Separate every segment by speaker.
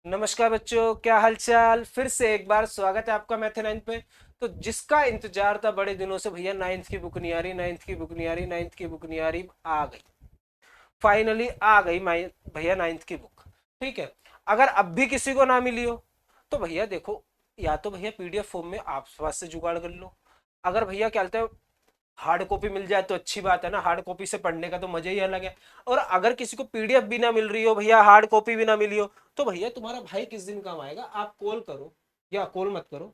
Speaker 1: नमस्कार बच्चों, क्या हालचाल। फिर से एक बार स्वागत है आपका मैथ 9 पे। तो जिसका इंतजार था बड़े दिनों से, भैया नाइन्थ की बुक नहीं आ रही, नाइन्थ की बुक नहीं आ रही, नाइन्थ की बुक नहीं आ रही, आ गई। फाइनली आ गई भैया नाइन्थ की बुक। ठीक है। अगर अब भी किसी को ना मिली हो तो भैया देखो, या तो भैया पीडीएफ फॉर्म में आप पास से जुगाड़ कर लो। अगर भैया क्या कहते हैं, हार्ड कॉपी मिल जाए तो अच्छी बात है ना, हार्ड कॉपी से पढ़ने का तो मजा ही अलग है। और अगर किसी को पीडीएफ भी ना मिल रही हो भैया, हार्ड कॉपी भी ना मिली हो, तो भैया तुम्हारा भाई किस दिन काम आएगा। आप कॉल करो, या कॉल मत करो,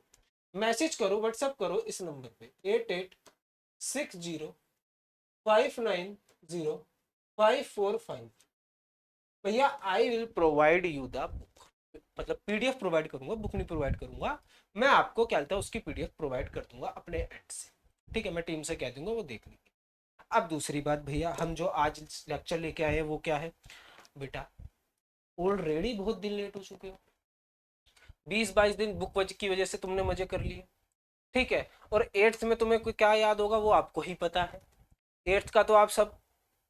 Speaker 1: मैसेज करो, व्हाट्सएप करो इस नंबर पे 8860590545। भैया I will provide you the book, मतलब पीडीएफ प्रोवाइड करूंगा, बुक नहीं प्रोवाइड करूंगा। मैं आपको क्या कहता है उसकी पीडीएफ प्रोवाइड कर दूंगा अपने एंड से। ठीक है, मैं टीम से कह दूंगा, वो देख लेंगे। अब दूसरी बात भैया, हम जो आज लेक्चर लेके आए हैं वो क्या है बेटा, ऑलरेडी बहुत दिन लेट हो चुके हो। 20-22 दिन बुक की वजह से तुमने मजे कर लिए। ठीक है। और एट्थ में तुम्हें कोई क्या याद होगा वो आपको ही पता है। एट्थ का तो आप सब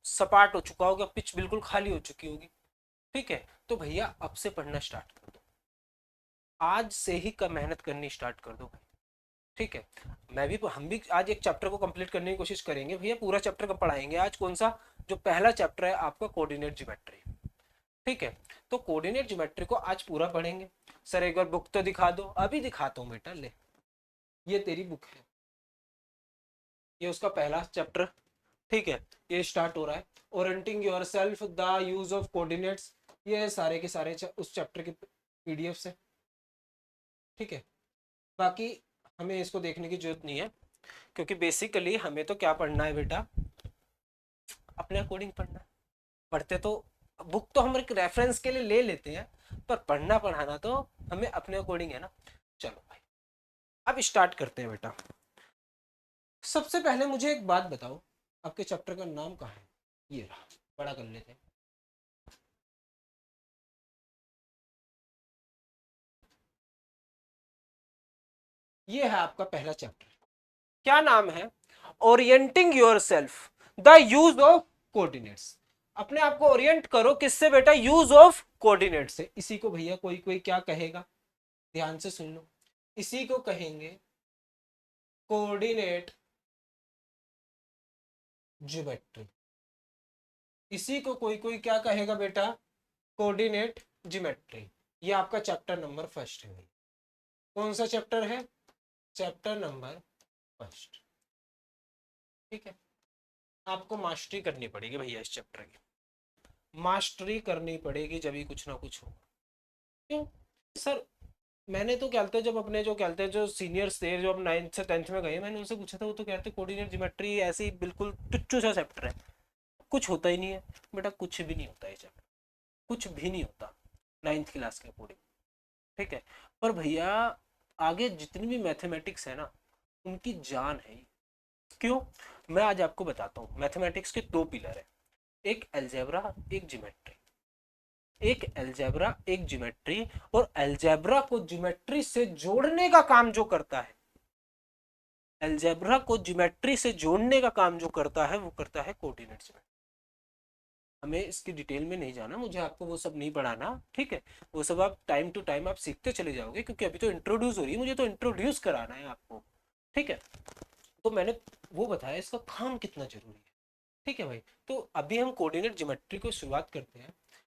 Speaker 1: सपाट हो चुका होगा, पिच बिल्कुल खाली हो चुकी होगी। ठीक है। तो भैया अब से पढ़ना स्टार्ट कर दो, आज से ही का मेहनत करनी स्टार्ट कर दो भाई। ठीक है। हम भी आज एक चैप्टर को कंप्लीट करने की कोशिश करेंगे भैया, पूरा चैप्टर का पढ़ाएंगे आज। कौन सा? जो पहला चैप्टर है आपका, कोऑर्डिनेट ज्योमेट्री। ठीक है। तो कोऑर्डिनेट ज्योमेट्री को आज पूरा पढ़ेंगे। सर एक बार बुक तो दिखा दो। अभी दिखाता हूँ बेटा, ले, ये तेरी बुक है, ये उसका पहला चैप्टर। ठीक है। ये स्टार्ट हो रहा है, orienting yourself the use of coordinates. ये सारे के सारे उस चैप्टर के पीडीएफ से। ठीक है। बाकी हमें इसको देखने की जरूरत नहीं है, क्योंकि बेसिकली हमें तो क्या पढ़ना है बेटा, अपने अकॉर्डिंग पढ़ना है। पढ़ते तो बुक तो हम एक रेफरेंस के लिए ले लेते हैं, पर पढ़ना पढ़ाना तो हमें अपने अकॉर्डिंग है ना। चलो भाई, अब स्टार्ट करते हैं बेटा। सबसे पहले मुझे एक बात बताओ, आपके चैप्टर का नाम कहाँ है? ये रहा, बड़ा कर लेते हैं। ये है आपका पहला चैप्टर। क्या नाम है? Orienting your self the use of coordinates. अपने आप को ओरिएंट करो, किससे बेटा? यूज ऑफ कोऑर्डिनेट से। इसी को भैया कोई कोई क्या कहेगा, ध्यान से सुन लो, इसी को कहेंगे कोऑर्डिनेट ज्योमेट्री। इसी को कोई कोई क्या कहेगा बेटा? Coordinate geometry. ये आपका चैप्टर नंबर फर्स्ट है भैया। कौन सा चैप्टर है? Chapter number first. ठीक है। आपको मास्टरी करनी पड़ेगी भैया इस चैप्टर की, मास्टरी करनी पड़ेगी, जब भी कुछ ना कुछ होगा। क्यों सर? मैंने तो क्या कहते हैं, जब अपने जो कहते हैं जो सीनियर्स थे, जो अब 9th से 10th में गए, मैंने उनसे पूछा था, वो तो कहते कोऑर्डिनेट ज्योमेट्री ऐसे ही बिल्कुल टुच्चू सा चैप्टर है, कुछ होता ही नहीं है। बेटा कुछ भी नहीं होता है चैप्टर, कुछ भी नहीं होता 9th क्लास के अकॉर्डिंग। ठीक है। पर भैया आगे जितनी भी मैथमेटिक्स है ना, उनकी जान है। क्यों? मैं आज आपको बताता हूँ। मैथमेटिक्स के दो पिलर है, एक अलजेब्रा, एक ज्योमेट्री। एक अलजेब्रा, एक ज्योमेट्री। और अलजेब्रा को ज्योमेट्री से जोड़ने का काम जो करता है, अलजेब्रा को ज्योमेट्री से जोड़ने का काम जो करता है, वो करता है कोऑर्डिनेट ज्योमेट्री। हमें इसकी डिटेल में नहीं जाना, मुझे आपको वो सब नहीं पढ़ाना। ठीक है। वो सब आप टाइम टू टाइम आप सीखते चले जाओगे, क्योंकि अभी तो इंट्रोड्यूस हो रही है, मुझे तो इंट्रोड्यूस कराना है आपको। ठीक है। तो मैंने वो बताया इसका काम कितना जरूरी है। ठीक है भाई। तो अभी हम कोऑर्डिनेट ज्योमेट्री को शुरुआत करते हैं।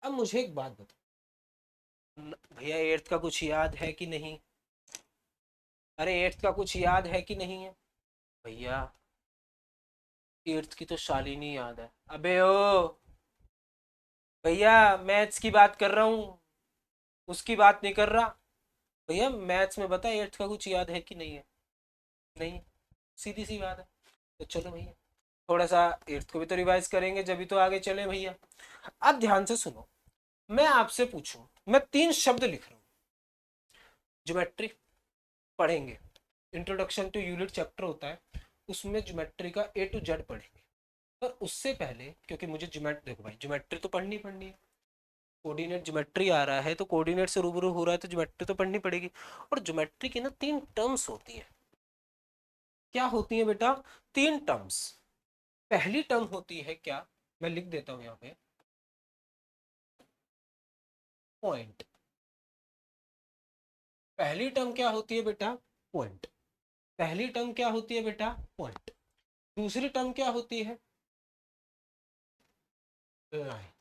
Speaker 1: अब मुझे एक बात बताओ भैया, एट्थ का कुछ याद है कि नहीं? अरे एट्थ का कुछ याद है कि नहीं है भैया? एट्थ की तो शालिनी याद है। अबे ओ भैया, मैथ्स की बात कर रहा हूँ, उसकी बात नहीं कर रहा। भैया मैथ्स में बता, एट्थ का कुछ याद है कि नहीं है? नहीं, सीधी सी बात है। तो चलो भैया, थोड़ा सा एट्थ को भी तो रिवाइज करेंगे, जब भी तो आगे चले भैया। अब ध्यान से सुनो, मैं आपसे पूछूं, मैं तीन शब्द लिख रहा हूँ, ज्योमेट्री पढ़ेंगे, इंट्रोडक्शन टू यूनिट चैप्टर होता है, उसमें ज्योमेट्री का ए टू जेड पढ़ेंगे। पर उससे पहले, क्योंकि मुझे ज्योमेट्री, देखो भाई ज्योमेट्री तो पढ़नी पढ़नी है। कोऑर्डिनेट ज्योमेट्री आ रहा है तो कोऑर्डिनेट से रूबरू हो रहा है, तो ज्योमेट्री तो पढ़नी पड़ेगी। और ज्योमेट्री की ना तीन टर्म्स होती है। क्या होती है बेटा? तीन टर्म्स। पहली टर्म होती है क्या? मैं लिख देता हूं यहाँ पे, पॉइंट। पहली टर्म क्या होती है बेटा, पॉइंट। पहली टर्म क्या होती है बेटा, पॉइंट। दूसरी टर्म क्या होती है, लाइन।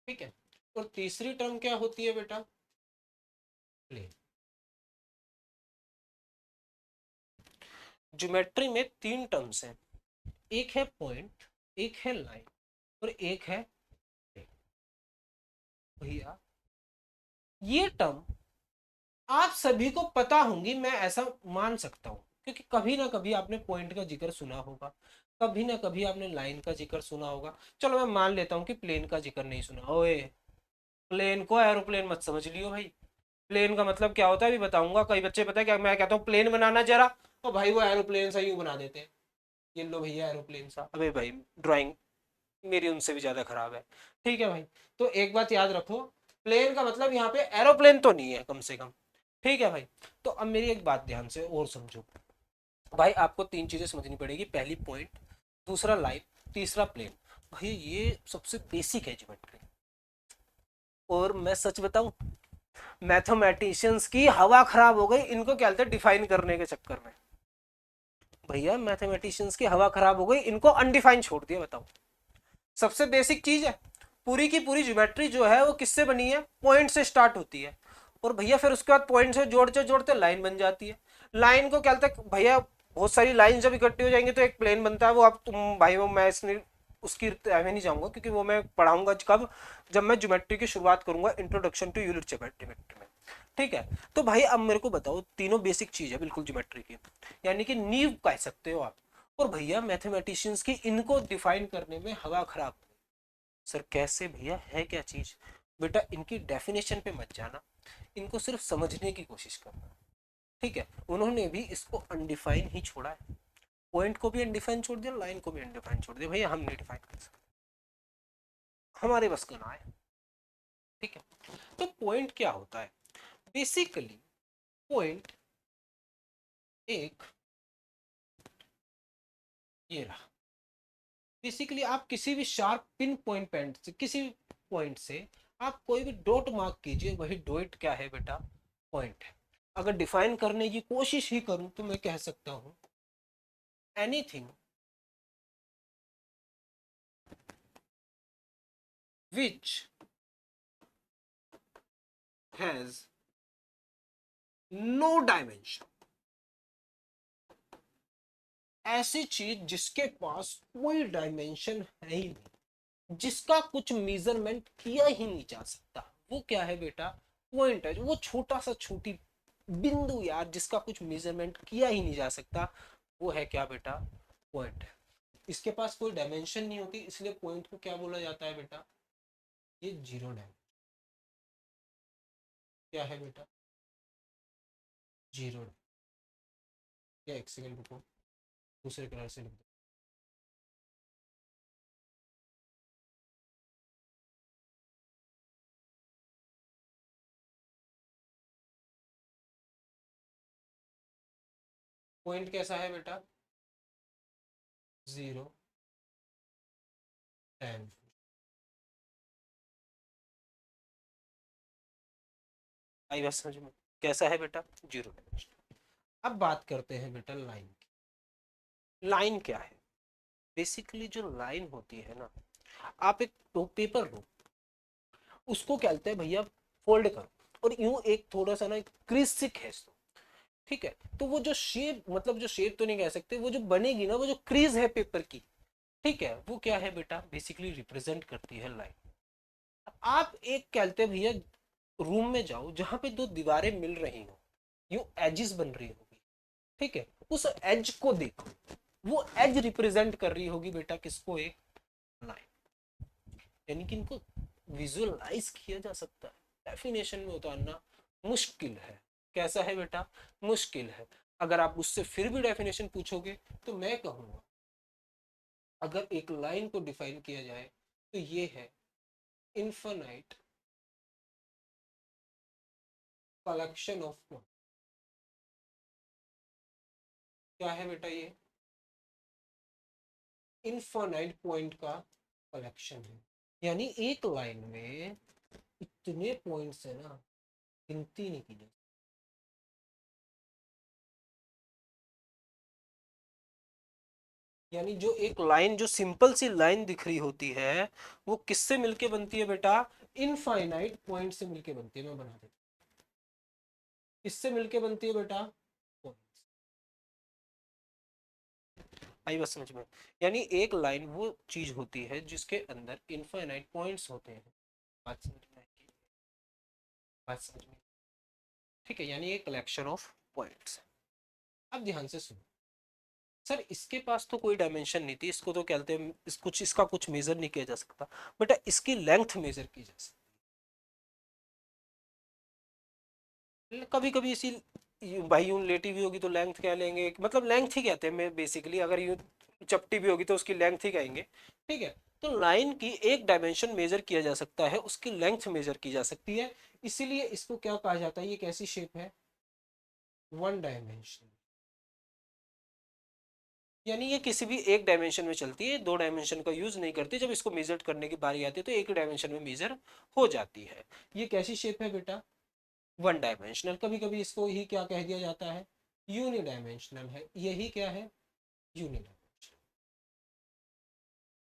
Speaker 1: ठीक है, और तीसरी टर्म क्या होती है बेटा, प्लेन। ज्योमेट्री में तीन टर्म्स हैं, एक है पॉइंट, एक है लाइन, और एक है प्लेन। भैया ये टर्म आप सभी को पता होंगी, मैं ऐसा मान सकता हूं, क्योंकि कभी ना कभी आपने पॉइंट का जिक्र सुना होगा, कभी ना कभी आपने लाइन का जिक्र सुना होगा। चलो मैं मान लेता हूं कि प्लेन का जिक्र नहीं सुना। ओए, प्लेन को एरोप्लेन मत समझ लियो भाई। प्लेन का मतलब क्या होता है अभी बताऊंगा। कई बच्चे पता है क्या, मैं कहता हूँ प्लेन बनाना जरा, तो भाई वो एरोप्लेन सा यूं बना देते हैं। ये लो भैया एरोप्लेन सा। अबे भाई ड्राइंग मेरी उनसे भी ज्यादा खराब है। ठीक है भाई, तो एक बात याद रखो, प्लेन का मतलब यहाँ पे एरोप्लेन तो नहीं है कम से कम। ठीक है भाई, तो अब मेरी एक बात ध्यान से और समझो। भाई आपको तीन चीजें समझनी पड़ेगी, पहली पॉइंट, दूसरा लाइन, तीसरा प्लेन। भाई ये सबसे बेसिक है ज्योमेट्री। और मैं सच बताऊं, मैथमेटिशियंस की हवा खराब हो गई इनको क्या कहते डिफाइन करने के चक्कर में। भैया मैथमेटिशियंस की हवा खराब हो गई, इनको अनडिफाइन छोड़ दिया। बताओ, सबसे बेसिक चीज है, पूरी की पूरी ज्योमेट्री जो है वो किससे बनी है, पॉइंट से स्टार्ट होती है। और भैया फिर उसके बाद पॉइंट से जोड़ते जोड़ते लाइन बन जाती है। लाइन को क्या कहते हैं भैया, बहुत सारी लाइन जब इकट्ठी हो जाएंगी तो एक प्लेन बनता है। वो आप तुम भाई वो मैं इसने उसकी मैं नहीं जाऊंगा, क्योंकि वो मैं पढ़ाऊंगा कब, जब मैं ज्योमेट्री की शुरुआत करूंगा, इंट्रोडक्शन टू यूनिट ज्योमेट्री में। ठीक है, तो भाई अब मेरे को बताओ, तीनों बेसिक चीज है बिल्कुल ज्योमेट्री की, यानी कि नींव कह सकते हो आप। और भैया मैथमेटिशियंस की इनको डिफाइन करने में हवा खराब। सर कैसे भैया, है क्या चीज। बेटा इनकी डेफिनेशन पे मत जाना, इनको सिर्फ समझने की कोशिश करना। ठीक है, उन्होंने भी इसको अनडिफाइन ही छोड़ा है। पॉइंट को भी अनडिफाइन छोड़ दिया, लाइन को भी अनडिफाइन छोड़ दिया। भैया हम नहीं डिफाइन कर सकते, हमारे बस का ना है। ठीक है, तो पॉइंट क्या होता है, बेसिकली पॉइंट एक, ये रहा। बेसिकली आप किसी भी शार्प पिन पॉइंट पेंट से, किसी पॉइंट से आप कोई भी डॉट मार्क कीजिए, वही डॉट क्या है बेटा, पॉइंट है। अगर डिफाइन करने की कोशिश ही करूं तो मैं कह सकता हूं anything which has no dimension. ऐसी चीज जिसके पास कोई डायमेंशन है ही नहीं, जिसका कुछ मेजरमेंट किया ही नहीं जा सकता, वो क्या है बेटा, पॉइंट है। वो छोटा सा छोटी बिंदु यार, जिसका कुछ मेजरमेंट किया ही नहीं जा सकता, वो है क्या बेटा, पॉइंट है। इसके पास कोई डायमेंशन नहीं होती, इसलिए पॉइंट को क्या बोला जाता है बेटा, ये जीरो डायमेंशन। क्या है बेटा, जीरो। या एक सेकंड रुको, दूसरे कलर से लिख दो। पॉइंट कैसा है बेटा, जीरो टाइम। आई बात समझ में, कैसा है बेटा, जीरो डायमेंशन। अब बात करते हैं बेटा लाइन की। लाइन क्या है, बेसिकली जो लाइन होती है ना, आप एक तो पेपर लो, उसको क्या कहते हैं भैया, फोल्ड करो, और यूं एक थोड़ा सा ना क्रीज से खींच दो। ठीक है, तो वो जो शेप, मतलब जो शेप तो नहीं कह सकते, वो जो बनेगी ना, वो जो क्रीज है पेपर की, ठीक है, वो क्या है बेटा, बेसिकली रिप्रेजेंट करती है लाइन। आप एक कहते हैं भैया, रूम में जाओ जहां पे दो दीवारें मिल रही हो, यूं एजिस बन रही होगी। ठीक है, उस एज को देखो, वो एज रिप्रेजेंट कर रही होगी बेटा किसको, एक लाइन। यानी कि इनको विजुअलाइज किया जा सकता है, डेफिनेशन में उतारना मुश्किल है। कैसा है बेटा, मुश्किल है। अगर आप उससे फिर भी डेफिनेशन पूछोगे तो मैं कहूंगा, अगर एक लाइन को डिफाइन किया जाए तो ये है इनफाइनाइट कलेक्शन ऑफ पॉइंट। क्या है बेटा ये, इनफाइनाइट पॉइंट का कलेक्शन है। यानी एक लाइन में इतने पॉइंट्स है ना, गिनती नहीं की जा, यानी जो एक लाइन, जो सिंपल सी लाइन दिख रही होती है, वो किससे मिलके बनती है बेटा? इनफाइनाइट पॉइंट से मिलके बनती है। मैं बना देता हूं, किससे मिलके बनती है बेटा? पॉइंट। आई बात समझ में? यानी एक लाइन वो चीज होती है जिसके अंदर इनफाइनाइट पॉइंट्स होते हैं। बात समझ में आएगी? बात समझ में? ठीक है, यानी एक कलेक्शन ऑफ पॉइंट्स। अब ध्यान से सुनो। सर इसके पास तो कोई डायमेंशन नहीं थी, इसको तो कहते हैं कुछ, इसका कुछ मेजर नहीं किया जा सकता। बेटा इसकी लेंथ मेजर की जा सकती है। कभी कभी इसी भाई यूं लेटी भी होगी तो लेंथ कह लेंगे, मतलब लेंथ ही कहते हैं। मैं बेसिकली अगर यूं चपटी भी होगी तो उसकी लेंथ ही कहेंगे। ठीक है, तो लाइन की एक डायमेंशन मेजर किया जा सकता है, उसकी लेंथ मेजर की जा सकती है। इसीलिए इसको क्या कहा जाता है? ये कैसी शेप है? One dimension. यानी ये किसी भी एक डायमेंशन में चलती है, दो डायमेंशन का यूज नहीं करती। जब इसको मेजर करने की बारी आती है तो एक डायमेंशन में मेजर हो जाती है। ये कैसी शेप है बेटा? One dimensional. कभी कभी इसको ही क्या कह दिया जाता है? यूनि डायमेंशनल है। यही क्या है? Unidimensional.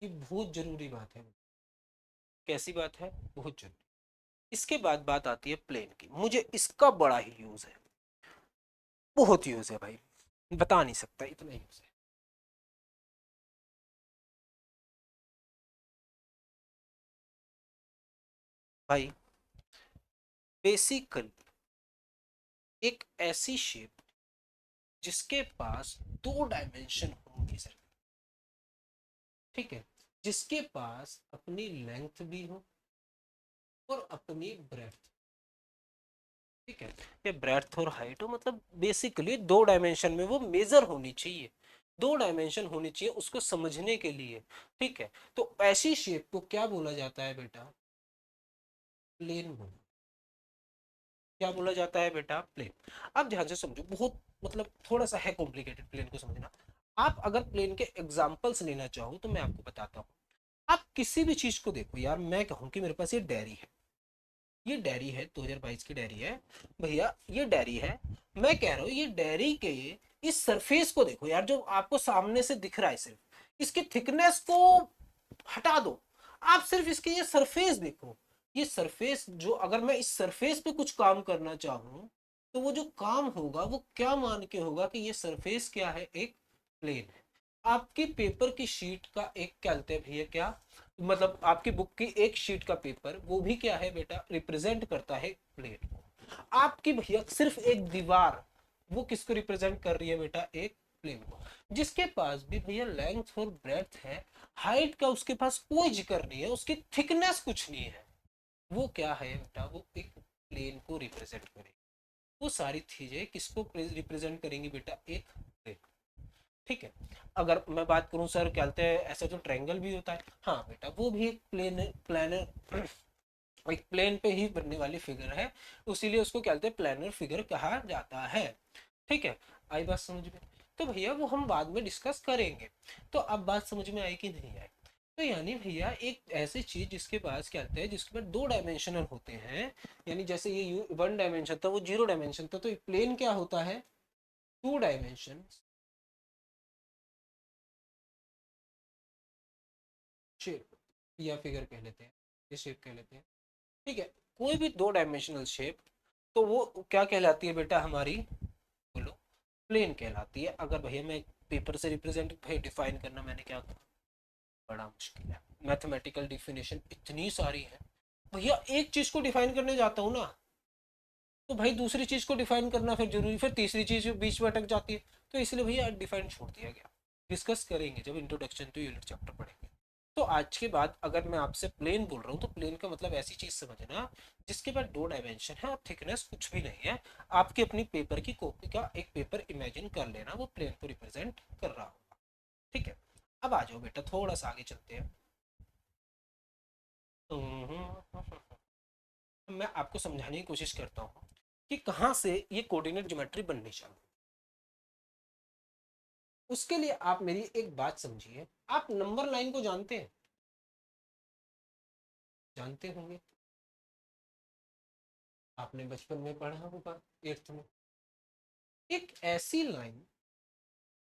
Speaker 1: ये बहुत जरूरी बात है। कैसी बात है? बहुत जरूरी। इसके बाद बात आती है प्लेन की। मुझे इसका बड़ा ही यूज है, बहुत यूज है भाई, बता नहीं सकता, इतना यूज है। भाई बेसिकली एक ऐसी शेप जिसके पास दो डायमेंशन होंगे सर। ठीक है, जिसके पास अपनी लेंथ भी हो और अपनी ब्रेथ। ठीक है, ये ब्रेथ और हाइट हो, मतलब बेसिकली दो डायमेंशन में वो मेजर होनी चाहिए। दो डायमेंशन होनी चाहिए उसको समझने के लिए। ठीक है, तो ऐसी शेप को क्या बोला जाता है बेटा? प्लेन बोला। क्या बोला जाता है बेटा? प्लेन। अब ध्यान से समझो, बहुत मतलब थोड़ा सा है कॉम्प्लिकेटेड प्लेन को समझना। आप अगर प्लेन के एग्जांपल्स लेना चाहो तो मैं आपको बताता हूँ। आप किसी भी चीज को देखो यार, मैं कहूँ कि मेरे पास ये डायरी है, ये डायरी है 2022 की डायरी है भैया, ये डायरी है। मैं कह रहा हूँ ये डायरी के इस सरफेस को देखो यार, जो आपको सामने से दिख रहा है, सिर्फ इसकी थिकनेस को हटा दो। आप सिर्फ इसके ये सरफेस देखो। ये सरफेस, जो अगर मैं इस सरफेस पे कुछ काम करना चाहूं तो वो जो काम होगा वो क्या मान के होगा कि ये सरफेस क्या है? एक प्लेन है। आपकी पेपर की शीट का एक क्या कहते हैं भैया, क्या मतलब आपकी बुक की एक शीट का पेपर, वो भी क्या है बेटा? रिप्रेजेंट करता है प्लेन को। आपकी भैया सिर्फ एक दीवार, वो किसको रिप्रेजेंट कर रही है बेटा? एक प्लेन को। जिसके पास भी भैया लेंथ और ब्रेथ है, हाइट का उसके पास कोई जिक्र नहीं है, उसकी थिकनेस कुछ नहीं है, वो क्या है बेटा? वो एक प्लेन को रिप्रेजेंट करेगी। वो सारी चीजें किसको रिप्रेजेंट करेंगी बेटा? एक प्लेन। ठीक है, अगर मैं बात करूं सर क्या कहते हैं, ऐसा तो ट्रायंगल भी होता है, हाँ बेटा वो भी एक प्लेनर एक प्लेन पे ही बनने वाली फिगर है, इसीलिए उसको क्या कहते हैं? प्लेनर फिगर कहा जाता है। ठीक है, आई बात समझ में? तो भैया वो हम बाद में डिस्कस करेंगे। तो अब बात समझ में आई कि नहीं आई? तो यानी भैया एक ऐसी चीज जिसके पास क्या कहते हैं, जिसके पास दो डायमेंशनल होते हैं, यानी जैसे ये वन डायमेंशन था, वो जीरो डायमेंशन था, तो प्लेन क्या होता है? टू डायमेंशन शेप या फिगर कह लेते हैं, ये शेप कह लेते हैं। ठीक है, कोई भी दो डायमेंशनल शेप, तो वो क्या कहलाती है बेटा हमारी? बोलो। प्लेन कहलाती है। अगर भैया मैं पेपर से रिप्रेजेंट भाई डिफाइन करना मैंने क्या कहा, बड़ा मुश्किल है। मैथमेटिकल डिफिनेशन इतनी सारी है भैया, एक चीज को डिफाइन करने जाता हूँ ना तो भाई दूसरी चीज को डिफाइन करना फिर जरूरी, फिर तीसरी चीज बीच में अटक जाती है। तो इसलिए भैया डिफाइन छोड़ दिया गया। डिस्कस करेंगे जब इंट्रोडक्शन टू यूनिट चैप्टर पढ़ेंगे। तो आज के बाद अगर मैं आपसे प्लेन बोल रहा हूँ तो प्लेन का मतलब ऐसी चीज समझना जिसके पास दो डायमेंशन है और थिकनेस कुछ भी नहीं है। आपकी अपनी पेपर की कॉपी का एक पेपर इमेजिन कर लेना, वो प्लेन को रिप्रेजेंट कर रहा होगा। ठीक है, अब आ जाओ बेटा थोड़ा सा आगे चलते हैं। मैं आपको समझाने की कोशिश करता हूँ कि कहाँ से ये कोऑर्डिनेट ज्योमेट्री बननी चाहिए। उसके लिए आप मेरी एक बात समझिए। आप नंबर लाइन को जानते हैं? जानते होंगे। आपने बचपन में पढ़ा होगा 8th में। एक ऐसी लाइन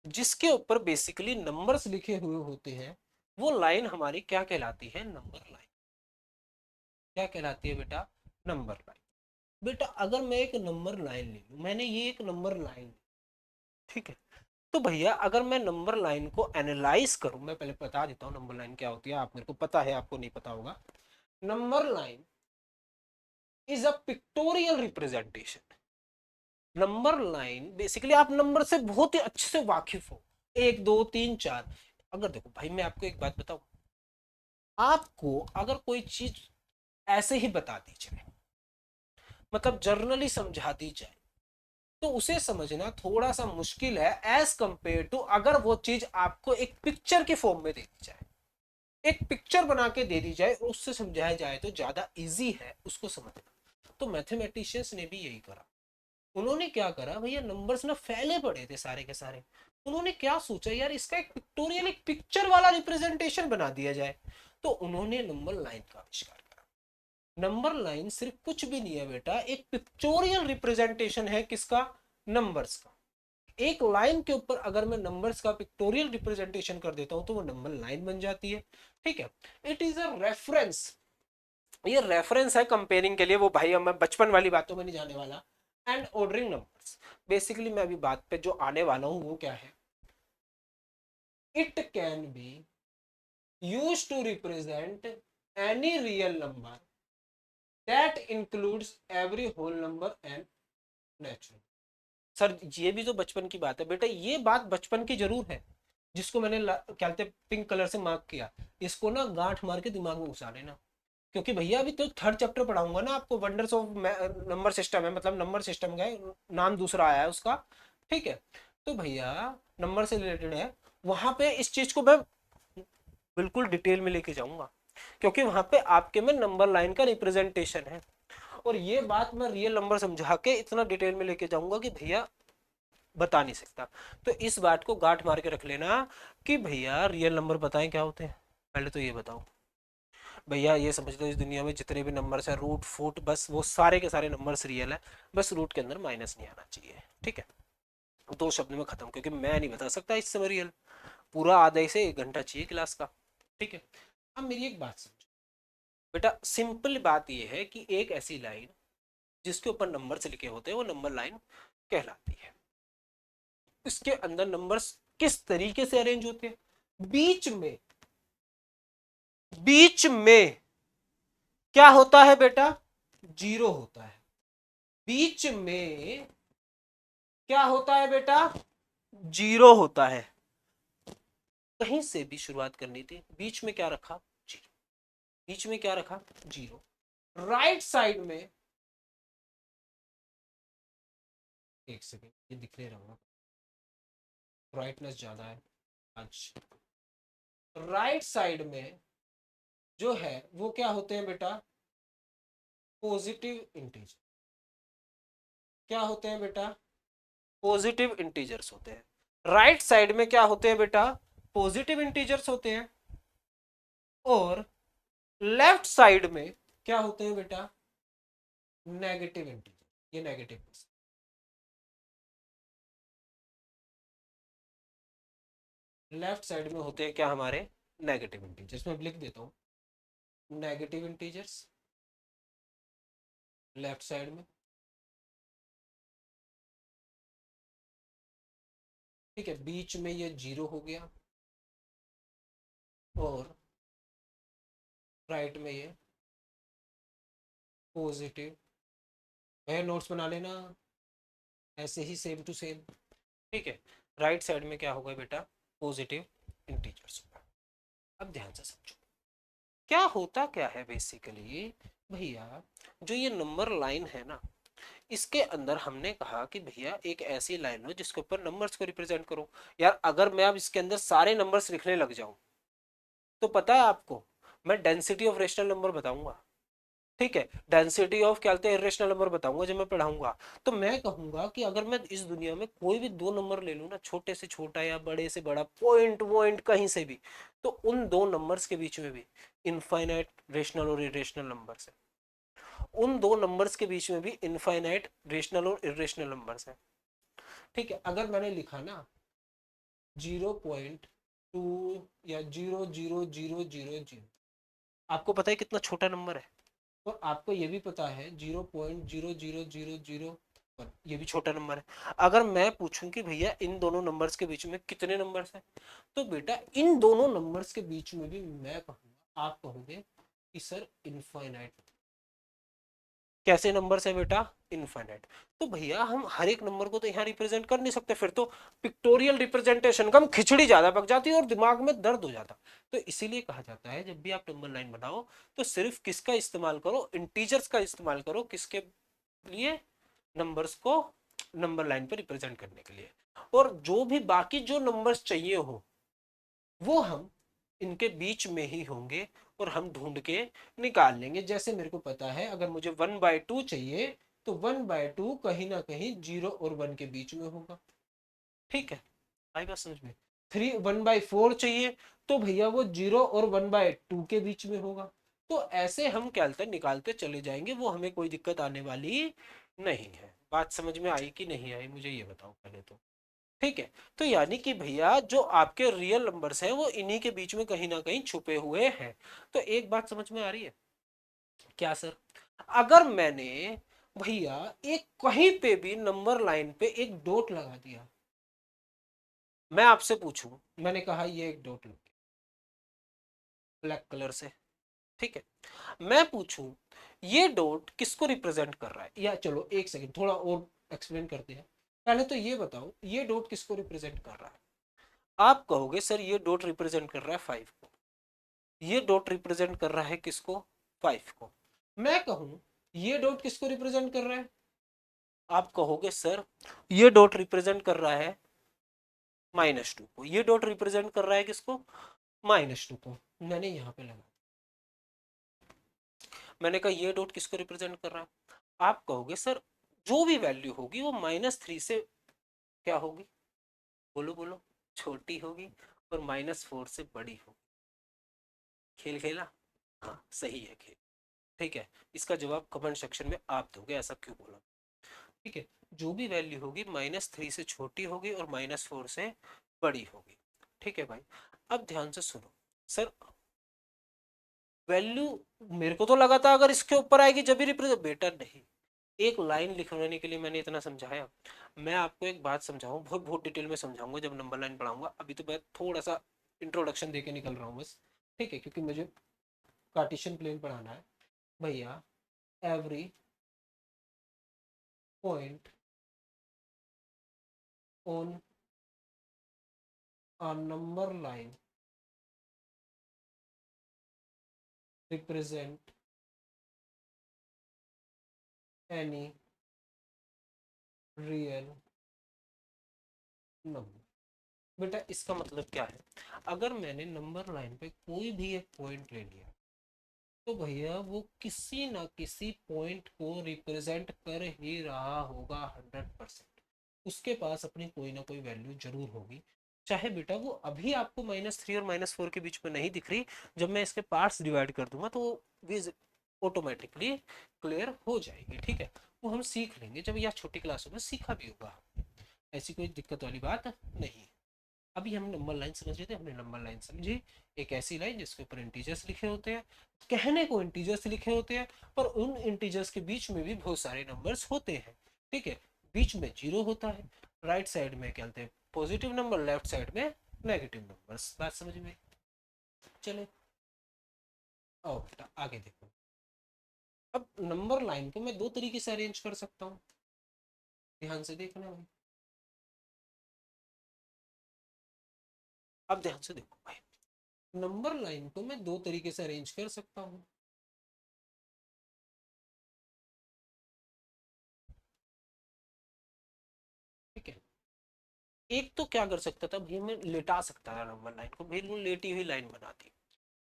Speaker 1: जिसके ऊपर बेसिकली नंबर्स लिखे हुए होते हैं, वो लाइन हमारी क्या कहलाती है? Number line. क्या कहलाती है बेटा? Number line. बेटा अगर मैं एक नंबर लाइन ले लूं, मैंने ये एक नंबर लाइन, ठीक है, तो भैया अगर मैं नंबर लाइन को एनालाइज करूं, मैं पहले बता देता हूं नंबर लाइन क्या होती है, आप मेरे को पता है, आपको नहीं पता होगा। Number line is a pictorial representation. Number line basically, आप नंबर से बहुत ही अच्छे से वाकिफ हो, 1 2 3 4। अगर देखो भाई, मैं आपको एक बात बताऊं, आपको अगर कोई चीज ऐसे ही बता दी जाए, मतलब जर्नली समझा दी जाए, तो उसे समझना थोड़ा सा मुश्किल है एज कंपेयर टू अगर वो चीज आपको एक पिक्चर के फॉर्म में दे दी जाए, एक पिक्चर बना के दे दी जाए और उससे समझाया जाए तो ज्यादा इजी है उसको समझना। तो मैथमेटिशियंस ने भी यही करा। उन्होंने क्या करा भैया, नंबर्स ना फैले पड़े थे सारे के सारे, उन्होंने क्या सोचा यार इसका एक पिक्टोरियल, एक पिक्चर वाला रिप्रेजेंटेशन बना दिया जाए। तो उन्होंने नंबर लाइन का आविष्कार करा। नंबर लाइन सिर्फ कुछ भी नहीं है बेटा, एक पिक्चोरियल रिप्रेजेंटेशन है किसका? नंबर्स का। एक लाइन के ऊपर अगर मैं नंबर्स का पिक्टोरियल रिप्रेजेंटेशन कर देता हूं तो वो नंबर लाइन बन जाती है। ठीक है, इट इज अ रेफरेंस। ये रेफरेंस है कंपेयरिंग के लिए, वो भाई अब मैं बचपन वाली बातों में नहीं जाने वाला। एंड ऑर्डरिंग नंबर्स, बेसिकली मैं अभी बात पे जो आने वाला हूं वो क्या है, it can be use to represent any real number that includes every whole number and natural. Sir ये भी तो बचपन की बात है बेटा, ये बात बचपन की जरूर है, जिसको मैंने क्या कहते हैं पिंक कलर से मार्क किया, इसको ना गांठ मार के दिमाग में घुसा लेना। क्योंकि भैया अभी तो 3rd चैप्टर पढ़ाऊंगा ना आपको, वंडर्स ऑफ नंबर सिस्टम है, मतलब नंबर सिस्टम का नाम दूसरा आया है उसका। ठीक है, तो भैया नंबर से रिलेटेड है, वहां पे इस चीज को मैं बिल्कुल डिटेल में लेके जाऊंगा, क्योंकि वहां पे आपके में नंबर लाइन का रिप्रेजेंटेशन है। और ये बात मैं रियल नंबर समझा के इतना डिटेल में लेके जाऊंगा कि भैया बता नहीं सकता। तो इस बात को गांठ मार के रख लेना कि भैया रियल नंबर बताएं क्या होते हैं। पहले तो ये बताओ भैया, ये समझ लो इस दुनिया में जितने भी नंबर्स हैं, रूट फूट, बस वो सारे के सारे नंबर्स रियल है, बस रूट के अंदर माइनस नहीं आना चाहिए। ठीक है, 2 शब्द में खत्म, क्योंकि मैं नहीं बता सकता इस समय रियल, पूरा आधे से 1 घंटा चाहिए क्लास का। ठीक है, अब मेरी एक बात समझो बेटा, सिंपल बात ये है कि एक ऐसी लाइन जिसके ऊपर नंबर से लिखे होते हैं वो नंबर लाइन कहलाती है। इसके अंदर नंबर्स किस तरीके से अरेंज होते हैं? बीच में क्या होता है बेटा? जीरो होता है। बीच में क्या होता है बेटा? जीरो होता है। कहीं से भी शुरुआत करनी थी, बीच में क्या रखा? जीरो। बीच में क्या रखा? जीरो। राइट साइड में, एक सेकेंड ये दिख नहीं रहा, ब्राइटनेस ज्यादा है आज। राइट साइड में जो है वो क्या होते हैं बेटा? Positive integer. क्या होते हैं बेटा? पॉजिटिव इंटीजर्स होते हैं। राइट साइड में क्या होते हैं बेटा? पॉजिटिव इंटीजर्स होते हैं। और लेफ्ट साइड में क्या होते हैं बेटा? Negative integer. ये नेगेटिव। लेफ्ट साइड में होते हैं क्या हमारे? Negative integers. मैं लिख देता हूं, नेगेटिव इंटीजर्स लेफ्ट साइड में। ठीक है, बीच में ये जीरो हो गया, और राइट में ये पॉजिटिव है। नोट्स बना लेना ऐसे ही सेम टू सेम। ठीक है, राइट साइड में क्या होगा बेटा? पॉजिटिव इंटीजर्स होगा। अब ध्यान से समझो क्या होता क्या है बेसिकली। भैया जो ये नंबर लाइन है ना, इसके अंदर हमने कहा कि भैया एक ऐसी लाइन हो जिसके ऊपर नंबर्स को रिप्रेजेंट करो। यार अगर मैं अब इसके अंदर सारे नंबर्स लिखने लग जाऊं तो पता है आपको, मैं डेंसिटी ऑफ रेशनल नंबर बताऊंगा। ठीक है, डेंसिटी ऑफ क्या होते हैं इरेशनल नंबर बताऊंगा जब मैं पढ़ाऊंगा। तो मैं कहूंगा कि अगर मैं इस दुनिया में कोई भी 2 नंबर ले लूं ना, छोटे से छोटा या बड़े से बड़ा, पॉइंट पॉइंट कहीं से भी, तो उन 2 नंबर्स के बीच में भी इनफाइनाइट रेशनल और इरेशनल नंबर्स है। उन दो नंबर्स के बीच में भी इनफाइनाइट रेशनल और इरेशनल नंबर्स है। ठीक है, अगर मैंने लिखा ना 0.2 या 0.0000, आपको पता है कितना छोटा नंबर है, और आपको ये भी पता है 0.00001 ये भी छोटा नंबर है। अगर मैं पूछूं कि भैया इन दोनों नंबर्स के बीच में कितने नंबर्स हैं, तो बेटा इन दोनों नंबर्स के बीच में भी मैं कहूंगा, आप कहोगे कि सर इनफाइनाइट। कैसे नंबर है बेटा? इनफाइनाइट। तो भैया हम हर एक नंबर को तो यहाँ रिप्रेजेंट कर नहीं सकते, फिर तो पिक्टोरियल रिप्रेजेंटेशन का खिचड़ी ज्यादा पक जाती है और दिमाग में दर्द हो जाता। तो इसीलिए कहा जाता है जब भी आप नंबर लाइन बनाओ तो सिर्फ किसका इस्तेमाल करो, इंटीजर्स का इस्तेमाल करो। किसके लिए? नंबर्स को नंबर लाइन पर रिप्रेजेंट करने के लिए। और जो भी बाकी जो नंबर्स चाहिए हो वो हम इनके बीच में ही होंगे और हम ढूंढ के निकाल लेंगे। जैसे मेरे को पता है अगर मुझे 1/2 चाहिए तो 1/2 कहीं ना कहीं 0 और 1 के बीच में होगा। ठीक है, आई बात समझ में? 1/4 चाहिए तो भैया वो 0 और 1/2 के बीच में होगा। तो ऐसे हम क्या निकालते चले जाएंगे, वो हमें कोई दिक्कत आने वाली नहीं है। बात समझ में आई कि नहीं आई, मुझे ये बताओ पहले तो। ठीक है, तो यानी कि भैया जो आपके रियल नंबर्स हैं वो इन्हीं के बीच में कहीं ना कहीं छुपे हुए हैं। तो एक बात समझ में आ रही है क्या सर? अगर मैंने भैया एक कहीं पे भी नंबर लाइन पे एक डॉट लगा दिया, मैं आपसे पूछूं, मैंने कहा ये एक डॉट लगा ब्लैक कलर से, ठीक है, मैं पूछूं ये डॉट किसको रिप्रेजेंट कर रहा है, या चलो एक सेकंड थोड़ा और एक्सप्लेन करते हैं। पहले तो ये बताओ ये डॉट किसको रिप्रेजेंट कर रहा है? आप कहोगे सर ये डॉट रिप्रेजेंट कर रहा है 5 को, ये डॉट रिप्रेजेंट कर रहा है किसको? 5 को। मैं कहूं ये डॉट किसको रिप्रेजेंट कर रहा है? आप कहोगे सर ये डॉट रिप्रेजेंट कर रहा है -2 को। ये डॉट रिप्रेजेंट कर रहा है किसको? -2 को। मैंने यहां पे लगा, मैंने कहा ये डॉट किसको रिप्रेजेंट कर रहा है? आप कहोगे सर जो भी वैल्यू होगी वो -3 से क्या होगी? बोलो बोलो। छोटी होगी और -4 से बड़ी होगी। खेल खेला? हाँ सही है खेल। ठीक है, इसका जवाब कमेंट सेक्शन में आप दोगे ऐसा क्यों बोला। ठीक है, जो भी वैल्यू होगी -3 से छोटी होगी और -4 से बड़ी होगी। ठीक है भाई, अब ध्यान से सुनो। सर वैल्यू मेरे को तो लगा था अगर इसके ऊपर आएगी जब भी रिप्रेजेंट, बेटा नहीं। एक लाइन लिखवाने के लिए मैंने इतना समझाया। मैं आपको एक बात समझाऊं, बहुत बहुत डिटेल में समझाऊंगा जब नंबर लाइन पढ़ाऊंगा। अभी तो मैं थोड़ा सा इंट्रोडक्शन देके निकल रहा हूँ बस। ठीक है, क्योंकि मुझे कार्टेशियन प्लेन पढ़ाना है भैया। Every point on a number line represent any real number। बेटा इसका मतलब क्या है? अगर मैंने नंबर लाइन पे कोई भी एक पॉइंट ले लिया तो भैया वो किसी ना किसी पॉइंट को रिप्रेजेंट कर ही रहा होगा 100%। उसके पास अपनी कोई ना कोई वैल्यू जरूर होगी। चाहे बेटा वो अभी आपको -3 और -4 के बीच में नहीं दिख रही, जब मैं इसके पार्ट्स डिवाइड कर दूंगा तो वो ऑटोमेटिकली क्लियर हो जाएगी। ठीक है, वो हम सीख लेंगे जब यह छोटी क्लासों में सीखा भी होगा। ऐसी कोई दिक्कत वाली बात नहीं। अभी हम नंबर लाइन समझ रहे थे, हमने नंबर लाइन समझी। एक ऐसी लाइन जिसके ऊपर इंटीजर्स लिखे होते हैं, कहने को इंटीजर्स लिखे होते हैं पर उन इंटीजर्स के बीच में भी बहुत सारे नंबर्स होते हैं। ठीक है, बीच में 0 होता है, राइट साइड में क्या कहते हैं पॉजिटिव नंबर, लेफ्ट साइड में नेगेटिव नंबर्स। बात समझ में? चले आओ बेटा आगे देखो। अब नंबर लाइन को मैं दो तरीके से अरेंज कर सकता हूँ, ध्यान से देखना भाई। अब ध्यान से देखो भाई, नंबर लाइन को मैं दो तरीके से अरेंज कर सकता हूँ। ठीक है, एक तो क्या कर सकता था भाई, मैं लेटा सकता था नंबर लाइन को, बिल्कुल लेटी हुई लाइन बना दी।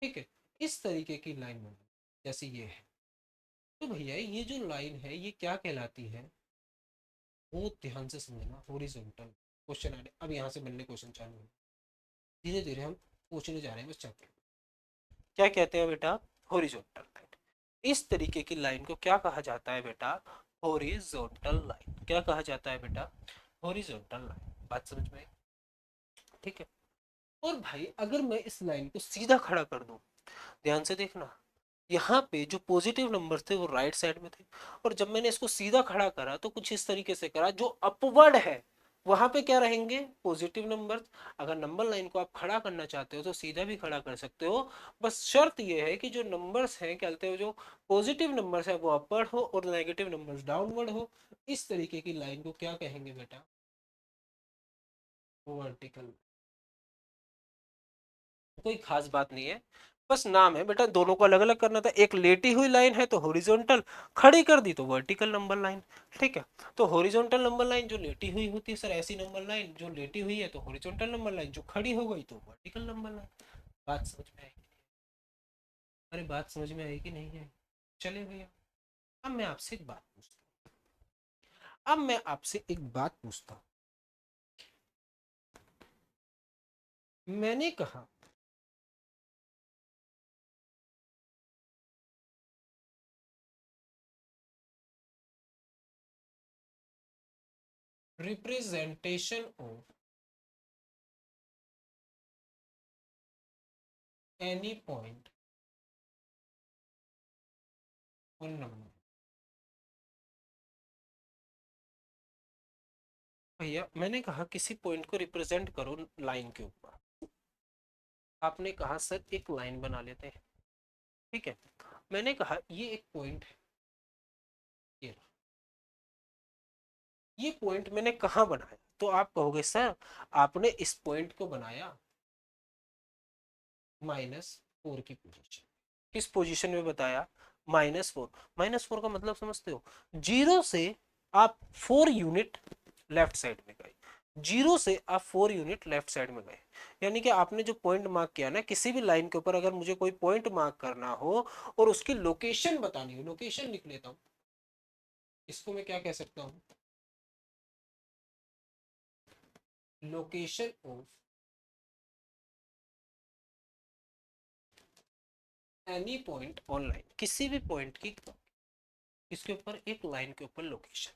Speaker 1: ठीक है, इस तरीके की लाइन बना जैसे ये है। तो भैया ये जो लाइन है ये क्या कहलाती है, बहुत ध्यान से समझना। हॉरिजॉन्टल क्वेश्चन आ रहे अब यहाँ से बनने क्वेश्चन चालू है, धीरे धीरे हम पूछने जा रहे हैं बस चैप्टर। क्या कहते हैं बेटा? Horizontal line. इस तरीके की लाइन को क्या कहा जाता है बेटा, हॉरिजॉन्टल लाइन। क्या कहा जाता है बेटा, हॉरिजॉन्टल लाइन। बात समझ में आई? ठीक है। और भाई अगर मैं इस लाइन को सीधा खड़ा कर दूं, ध्यान से देखना, यहाँ पे जो पॉजिटिव नंबर थे वो राइट साइड में थे, और जब मैंने इसको सीधा खड़ा करा तो कुछ इस तरीके से करा, जो अपवर्ड है वहां पे क्या रहेंगे, पॉजिटिव नंबर। अगर नंबर लाइन को आप खड़ा करना चाहते हो तो सीधा भी खड़ा कर सकते हो, बस शर्त ये है कि जो नंबर्स हैं, क्या कहते हो, जो पॉजिटिव नंबर्स है वो अपवर्ड हो और नेगेटिव नंबर्स डाउनवर्ड हो। इस तरीके की लाइन को क्या कहेंगे बेटा, वर्टिकल। कोई खास बात नहीं है, बस नाम है बेटा, दोनों को अलग अलग करना था। एक लेटी हुई लाइन है तो हॉरिजॉन्टल, खड़ी कर दी तो वर्टिकल नंबर लाइन। ठीक है, तो हॉरिजॉन्टल नंबर लाइन जो लेटी हुई होती है सर, ऐसी नंबर लाइन जो लेटी हुई है तो हॉरिजॉन्टल नंबर लाइन, जो खड़ी हो गई तो वर्टिकल नंबर लाइन। बात समझ में आएगी? अरे बात समझ में आई कि नहीं आई? चलिए भैया, अब मैं आपसे एक बात पूछता हूँ, अब मैं आपसे एक बात पूछता हूँ। मैंने कहा representation of any point on number. भैया मैंने कहा किसी पॉइंट को रिप्रेजेंट करो लाइन के ऊपर। आपने कहा सर एक लाइन बना लेते हैं। ठीक है, मैंने कहा ये एक पॉइंट है, ये पॉइंट मैंने कहाँ बनाया, तो आप कहोगे सर आपने इस पॉइंट को बनाया -4 की पोजीशन। किस पोजीशन में बताया, -4। -4 का मतलब समझते हो, जीरो से आप 4 यूनिट लेफ्ट साइड में गए, जीरो से आप 4 यूनिट लेफ्ट साइड में गए। यानी कि आपने जो पॉइंट मार्क किया ना, किसी भी लाइन के ऊपर अगर मुझे कोई पॉइंट मार्क करना हो और उसकी लोकेशन बतानी हो, लोकेशन लिख लेता हूं, इसको मैं क्या कह सकता हूं, location of any point on line, किसी भी पॉइंट की, इसके ऊपर एक लाइन के ऊपर लोकेशन।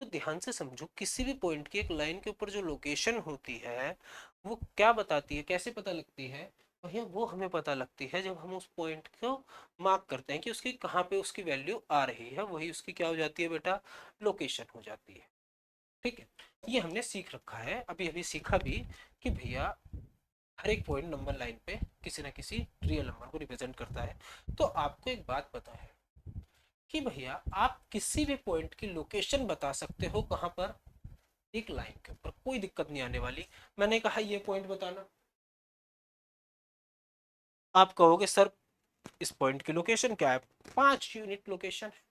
Speaker 1: तो ध्यान से समझो, किसी भी पॉइंट की एक लाइन के ऊपर जो लोकेशन होती है वो क्या बताती है, कैसे पता लगती है भैया, वो हमें पता लगती है जब हम उस पॉइंट को मार्क करते हैं कि उसकी कहाँ पे उसकी वैल्यू आ रही है, वही उसकी क्या हो जाती है बेटा, लोकेशन हो जाती है। ठीक है, ये हमने सीख रखा है, अभी अभी सीखा भी कि भैया हर एक पॉइंट नंबर लाइन पे किसी ना किसी रियल नंबर को रिप्रेजेंट करता है। तो आपको एक बात पता है कि भैया आप किसी भी पॉइंट की लोकेशन बता सकते हो, कहां पर, एक लाइन के ऊपर, कोई दिक्कत नहीं आने वाली। मैंने कहा ये पॉइंट बताना, आप कहोगे सर इस पॉइंट की लोकेशन क्या है, 5 यूनिट लोकेशन है,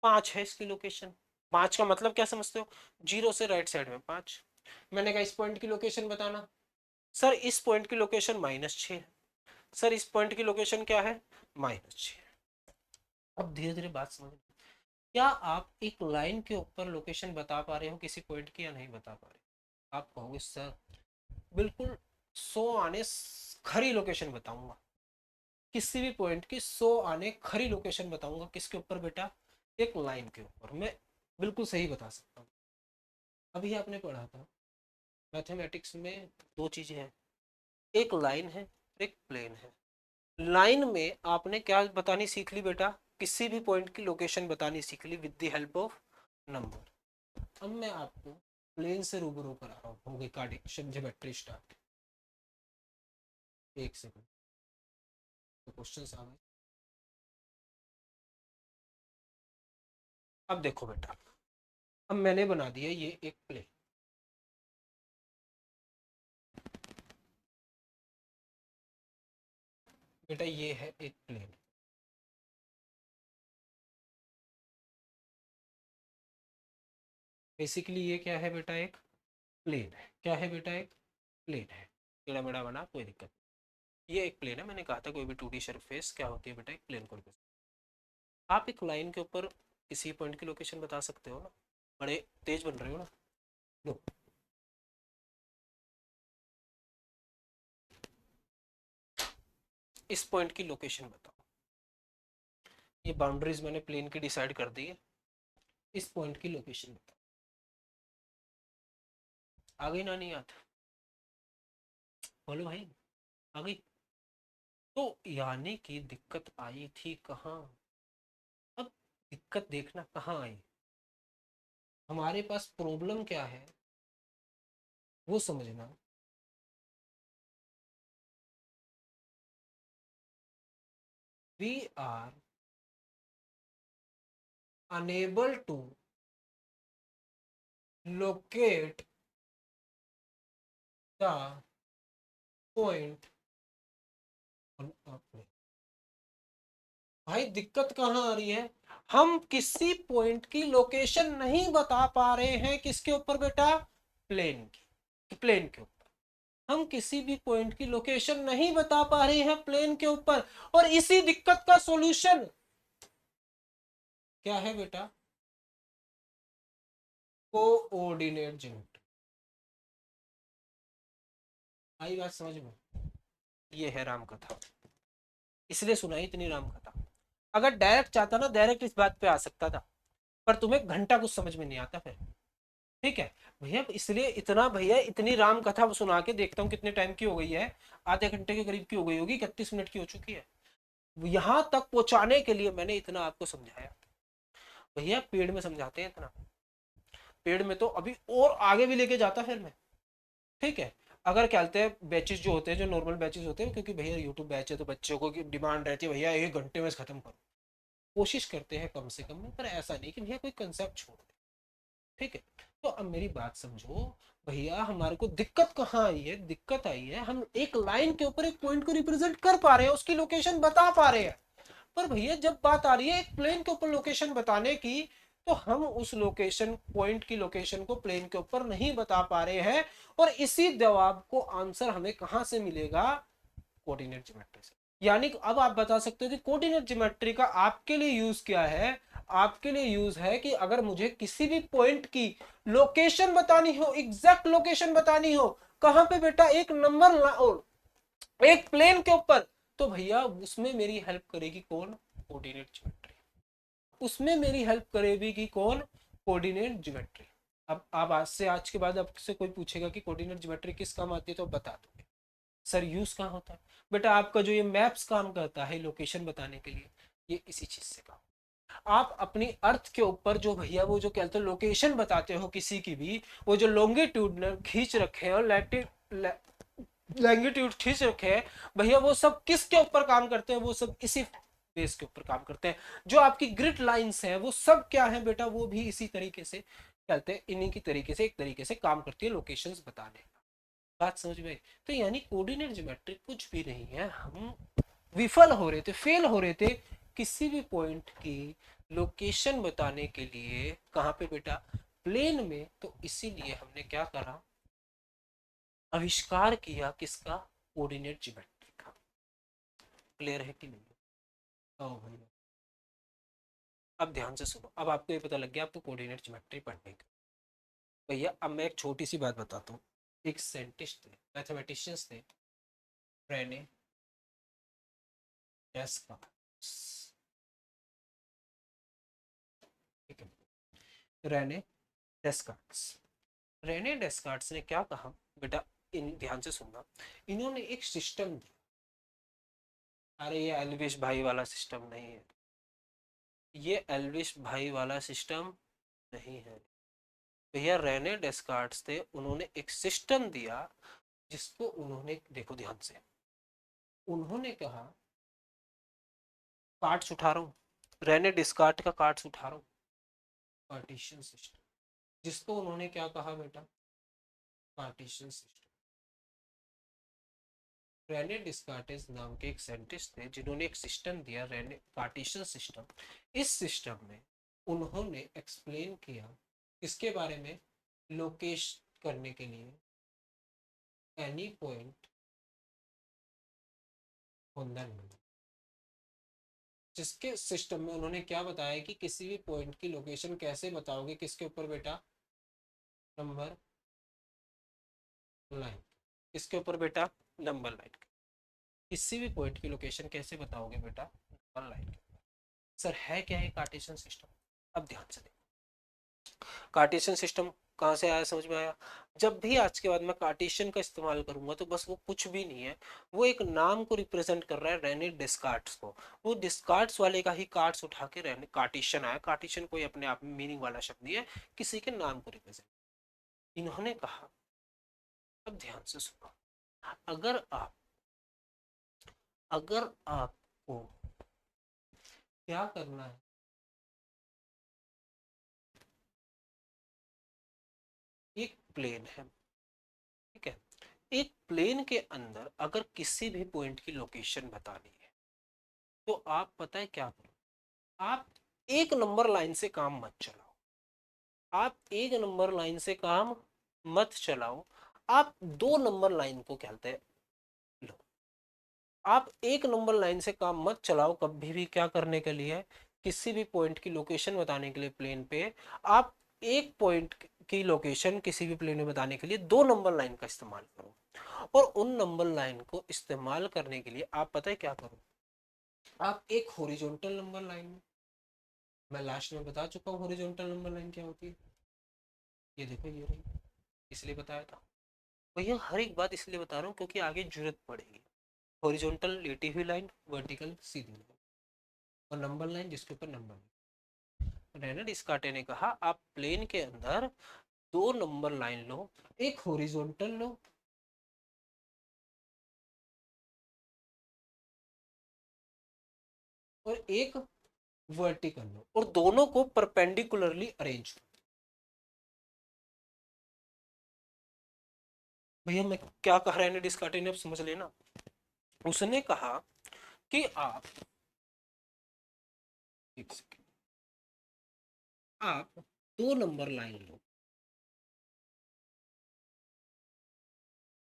Speaker 1: 5 है इसकी लोकेशन। 5 का मतलब क्या समझते हो, जीरो से राइट साइड में 5। मैंने कहा इस पॉइंट की लोकेशन बताना, सर इस पॉइंट की लोकेशन -6 है, सर इस पॉइंट की लोकेशन क्या है, -6। अब धीरे धीरे बात समझ, क्या आप एक लाइन के ऊपर लोकेशन बता पा रहे हो किसी पॉइंट की या नहीं बता पा रहे? आप कहोगे सर बिल्कुल 100 आने खरी लोकेशन बताऊंगा, किसी भी पॉइंट की 100 आने खरी लोकेशन बताऊंगा, किसके ऊपर बेटा, एक लाइन के ऊपर मैं बिल्कुल सही बता सकता हूँ। अभी आपने पढ़ा था मैथमेटिक्स में दो चीजें हैं, एक लाइन है, एक प्लेन है। लाइन में आपने क्या बतानी सीख ली बेटा, किसी भी पॉइंट की लोकेशन बतानी सीख ली with the help of number. अब मैं आपको प्लेन से रूबरू करा रहा हूँ, हो गई कार्डिक ज्योमेट्री स्टार्ट। एक सेकंड, तो क्वेश्चन आ गए। अब देखो बेटा, अब मैंने बना दिया ये एक प्लेन, बेटा ये है एक प्लेन। बेसिकली ये क्या है बेटा, एक प्लेन है। क्या है बेटा, एक प्लेन है, टेढ़ा मेढ़ा बना, कोई दिक्कत नहीं। ये एक प्लेन है, मैंने कहा था कोई भी 2D सरफेस क्या होती है बेटा, एक प्लेन को represent। आप एक लाइन के ऊपर किसी पॉइंट की लोकेशन बता सकते हो ना, बड़े तेज बन रहे हो ना, लो इस पॉइंट की लोकेशन बताओ। ये बाउंड्रीज मैंने प्लेन की डिसाइड कर दी है, इस पॉइंट की लोकेशन बताओ। आ गई ना, नहीं आता? बोलो भाई, आ गई? तो यानी कि दिक्कत आई थी कहाँ? अब दिक्कत देखना कहाँ आई, हमारे पास प्रॉब्लम क्या है वो समझना। We are unable to locate the point on a plane. भाई दिक्कत कहाँ आ रही है, हम किसी पॉइंट की लोकेशन नहीं बता पा रहे हैं, किसके ऊपर बेटा? प्लेन की, प्लेन के ऊपर हम किसी भी पॉइंट की लोकेशन नहीं बता पा रहे हैं प्लेन के ऊपर। और इसी दिक्कत का सॉल्यूशन क्या है बेटा? Coordinate geometry. आई बात समझ में? ये है राम कथा, इसलिए सुनाई इतनी राम कथा। अगर डायरेक्ट चाहता ना, डायरेक्ट इस बात पे आ सकता था, पर तुम्हें घंटा कुछ समझ में नहीं आता फिर। ठीक है भैया, इसलिए इतना भैया इतनी राम कथा सुना के देखता हूँ कितने टाइम की हो गई है, आधे घंटे के करीब की हो गई होगी, 31 मिनट की हो चुकी है। यहां तक पहुंचाने के लिए मैंने इतना आपको समझाया। भैया पेड़ में समझाते हैं इतना, पेड़ में तो अभी और आगे भी लेके जाता फिर मैं। ठीक है, अगर क्या कहते हैं बैचेस जो होते हैं, जो नॉर्मल बैचेस होते हैं, क्योंकि भैया यूट्यूब बैच है तो बच्चों को डिमांड रहती है भैया 1 घंटे में खत्म करो, कोशिश करते हैं कम से कम में, पर ऐसा नहीं कि भैया कोई कंसेप्ट छोड़ दे। ठीक है, तो अब मेरी बात समझो। भैया हमारे को दिक्कत कहाँ आई है? दिक्कत आई है हम एक लाइन के ऊपर एक पॉइंट को रिप्रेजेंट कर पा रहे हैं, उसकी लोकेशन बता पा रहे हैं, पर भैया जब बात आ रही है एक प्लेन के ऊपर लोकेशन बताने की, तो हम उस लोकेशन पॉइंट की लोकेशन को प्लेन के ऊपर नहीं बता पा रहे हैं। और इसी जवाब को आंसर हमें कहां से मिलेगा? कोऑर्डिनेट ज्योमेट्री से। यानी कि अब आप बता सकते हो कि कोऑर्डिनेट ज्योमेट्री का आपके लिए यूज क्या है? आपके लिए यूज है कि अगर मुझे किसी भी पॉइंट की लोकेशन बतानी हो, एग्जैक्ट लोकेशन बतानी हो, कहां पे बेटा? एक नंबर, एक प्लेन के ऊपर, तो भैया उसमें मेरी हेल्प करेगी कौन? Coordinate geometry. उसमें मेरी हेल्प करेगी कि कौन? Coordinate geometry. अब आज से, आज के बाद आपसे कोई पूछेगा कि कोऑर्डिनेट ज्योमेट्री किस काम आती है, तो बता दोगे सर यूज कहाँ होता है। बेटा आपका जो ये मैप्स काम करता है लोकेशन बताने के लिए, ये इसी चीज से काम। आप अपनी अर्थ के ऊपर जो भैया वो जो कहते हैं लोकेशन बताते हो किसी की भी, वो जो लॉन्गिट्यूड खींच रखे हैं और लैंगिट्यूड खींच रखे हैं, भैया वो सब किसके ऊपर काम करते हैं? वो सब इसी बेस के ऊपर काम करते हैं। जो आपकी ग्रिड लाइंस है वो सब क्या है बेटा? वो भी इसी तरीके से कहते हैं, इन्हीं की तरीके से एक तरीके से काम करती है लोकेशंस बताने का। बात समझ में? तो यानी कोऑर्डिनेट ज्योमेट्री कुछ भी नहीं है, हम विफल हो रहे थे, फेल हो रहे थे किसी भी पॉइंट की लोकेशन बताने के लिए। कहां पे बेटा? प्लेन में। तो इसीलिए हमने क्या करा? आविष्कार किया किसका? कोऑर्डिनेट ज्योमेट्री का। क्लियर है कि नहीं? ओ भैया, अब ध्यान से सुनो, अब आपको ये पता लग गया आपको कोऑर्डिनेट ज्योमेट्री पढ़ने का। भैया अब मैं एक छोटी सी बात बताता हूँ। एक साइंटिस्ट थे, मैथमेटिशियंस थे, रेने डेस्कार्ट्स। ठीक है, रेने डेस्कार्ट्स। रेने डेस्कार्ट्स ने क्या कहा बेटा? इन ध्यान से सुनना। इन्होंने एक सिस्टम दिया। अरे ये एल्विश भाई वाला सिस्टम नहीं है, ये एल्विश भाई वाला सिस्टम नहीं है भैया। रेने डेस्कार्ट्स थे, उन्होंने एक सिस्टम दिया जिसको उन्होंने, देखो ध्यान से, उन्होंने कहा, कार्ड्स उठा रहा हूँ, रेने डिस्कार्ट का कार्ड्स उठा रहा हूँ, पार्टीशन सिस्टम, जिसको उन्होंने क्या कहा बेटा? Partition system. रेने डिस्कार्टिस नाम के एक साइंटिस्ट थे जिन्होंने एक सिस्टम दिया, रेने पार्टीशन सिस्टम। इस सिस्टम में उन्होंने एक्सप्लेन किया किसके बारे में? लोकेश करने के लिए any point on the number. जिसके सिस्टम में उन्होंने क्या बताया कि किसी भी पॉइंट की लोकेशन कैसे बताओगे? किसके ऊपर बेटा? Number line. किसके ऊपर बेटा? Number line. किसी भी पॉइंट की लोकेशन कैसे बताओगे बेटा? Number line. सर है क्या है कार्टेशियन सिस्टम? अब ध्यान से देखो, कार्टेशियन सिस्टम कहाँ से आया समझ में आया? जब भी आज के बाद मैं कार्टेशियन का इस्तेमाल करूंगा तो बस वो कुछ भी नहीं है, वो एक नाम को रिप्रेजेंट कर रहा है, रेने डिस्कार्ड्स को। वो डिस्कार्ड्स वाले का ही कार्ड्स उठा के रेने कार्टेशियन आया। कार्टेशियन कोई अपने आप में मीनिंग वाला शब्द नहीं है, किसी के नाम को रिप्रेजेंट। इन्होंने कहा, अब ध्यान से सुनो, अगर आप अगर आपको क्या करना है, एक प्लेन है, ठीक है, एक प्लेन के अंदर अगर किसी भी पॉइंट की लोकेशन बतानी है तो आप पता है क्या करो, आप एक नंबर लाइन से काम मत चलाओ। आप एक नंबर लाइन से काम मत चलाओ, आप दो नंबर लाइन को क्या कहते हैं, लो। आप एक नंबर लाइन से काम मत चलाओ कभी भी, क्या करने के लिए, किसी भी पॉइंट की लोकेशन बताने के लिए प्लेन पे। आप एक पॉइंट की लोकेशन किसी भी प्लेन में बताने के लिए दो नंबर लाइन का इस्तेमाल करो। और उन नंबर लाइन को इस्तेमाल करने के लिए आप पता है क्या करो, आप एक हॉरिजॉन्टल नंबर लाइन में, मैं लास्ट में बता चुका हूँ हॉरिजॉन्टल नंबर लाइन क्या होती है, ये देखो ये रही, इसलिए बताया था भैया। हर एक बात इसलिए बता रहा हूँ क्योंकि आगे जरूरत पड़ेगी। हॉरिजॉन्टल लेटी हुई लाइन, वर्टिकल सीधी लाइन, और नंबर लाइन जिसके ऊपर नंबर। रेनल्ड डिस्कार्टे ने कहा आप प्लेन के अंदर दो नंबर लाइन लो, एक हॉरिजॉन्टल लो और एक वर्टिकल लो, और दोनों को परपेंडिकुलरली अरेंज करो। भैया मैं क्या कह रहा है डिस्कार्टे ने, अब समझ लेना। उसने कहा कि आप, एक सेकेंड, आप दो नंबर लाइन लो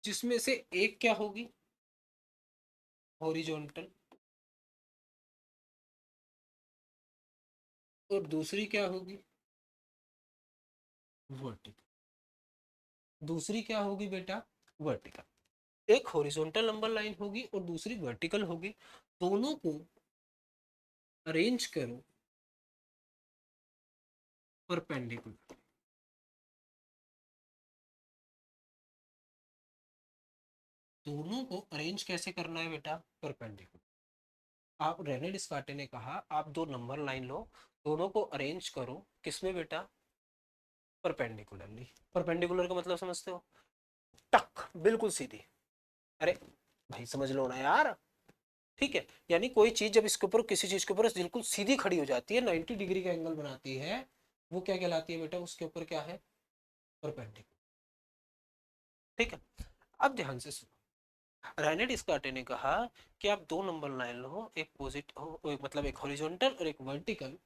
Speaker 1: जिसमें से एक क्या होगी, हॉरिजॉन्टल, और दूसरी क्या होगी, वर्टिकल। दूसरी क्या होगी बेटा, वर्टिकल। एक हॉरिजॉन्टल नंबर लाइन होगी और दूसरी वर्टिकल होगी, दोनों को अरेंज करो परपेंडिकुलर। दोनों को अरेंज कैसे करना है बेटा, परपेंडिकुलर। आप, रेने डिस्कार्टे ने कहा आप दो नंबर लाइन लो, दोनों को अरेंज करो किसमें बेटा, परपेंडिकुलरली। परपेंडिकुलर का मतलब समझते हो, टक बिल्कुल सीधी। अरे भाई समझ लो ना यार, ठीक है, यानी कोई चीज जब इसके ऊपर, किसी चीज के ऊपर बिल्कुल सीधी खड़ी हो जाती है, 90 डिग्री का एंगल बनाती है, वो क्या कहलाती है बेटा, उसके ऊपर क्या है, परपेंडिकुलर। ठीक है, अब ध्यान से सुनो। रेने डिस्कार्टे ने कहा कि आप दो नंबर लाइन लो, एक मतलब एक हॉरिजॉन्टल और एक वर्टिकल,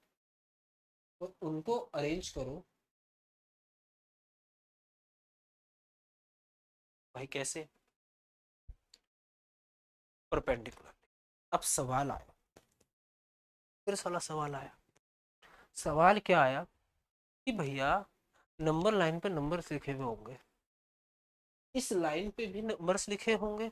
Speaker 1: और उनको अरेंज करो। भाई कैसे, परपेंडिकुलर। अब सवाल आया, फिर साला सवाल आया। सवाल क्या आया कि भैया नंबर लाइन पे नंबर्स लिखे हुए होंगे, इस लाइन पे भी नंबर्स लिखे होंगे,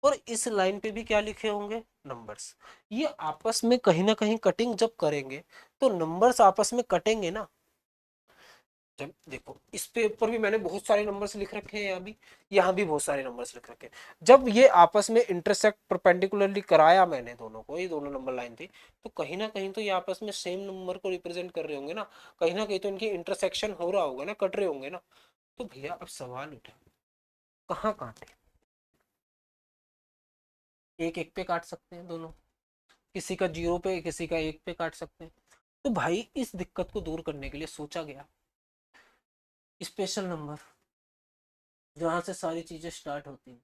Speaker 1: और इस लाइन पे भी क्या लिखे होंगे, नंबर्स। ये आपस में कहीं ना कहीं कटिंग जब करेंगे तो नंबर्स आपस में कटेंगे ना। जब देखो इस पेपर भी मैंने बहुत सारे नंबर्स लिख रखे हैं, यहाँ भी बहुत सारे नंबर्स लिख रखे हैं। जब ये आपस में इंटरसेक्ट परपेंडिकुलरली कराया मैंने दोनों को, ये दोनों नंबर लाइन थी, तो कहीं ना कहीं तो ये आपस में सेम नंबर को रिप्रेजेंट कर रहे होंगे ना, कहीं ना कहीं तो इनकी इंटरसेक्शन हो रहा होगा ना, कट रहे होंगे ना। तो भैया अब सवाल उठा, कहाँ काटे, एक एक पे काट सकते हैं दोनों, किसी का जीरो पे किसी का एक पे काट सकते हैं। तो भाई इस दिक्कत को दूर करने के लिए सोचा गया स्पेशल नंबर, जहां से सारी चीजें स्टार्ट होती हैं।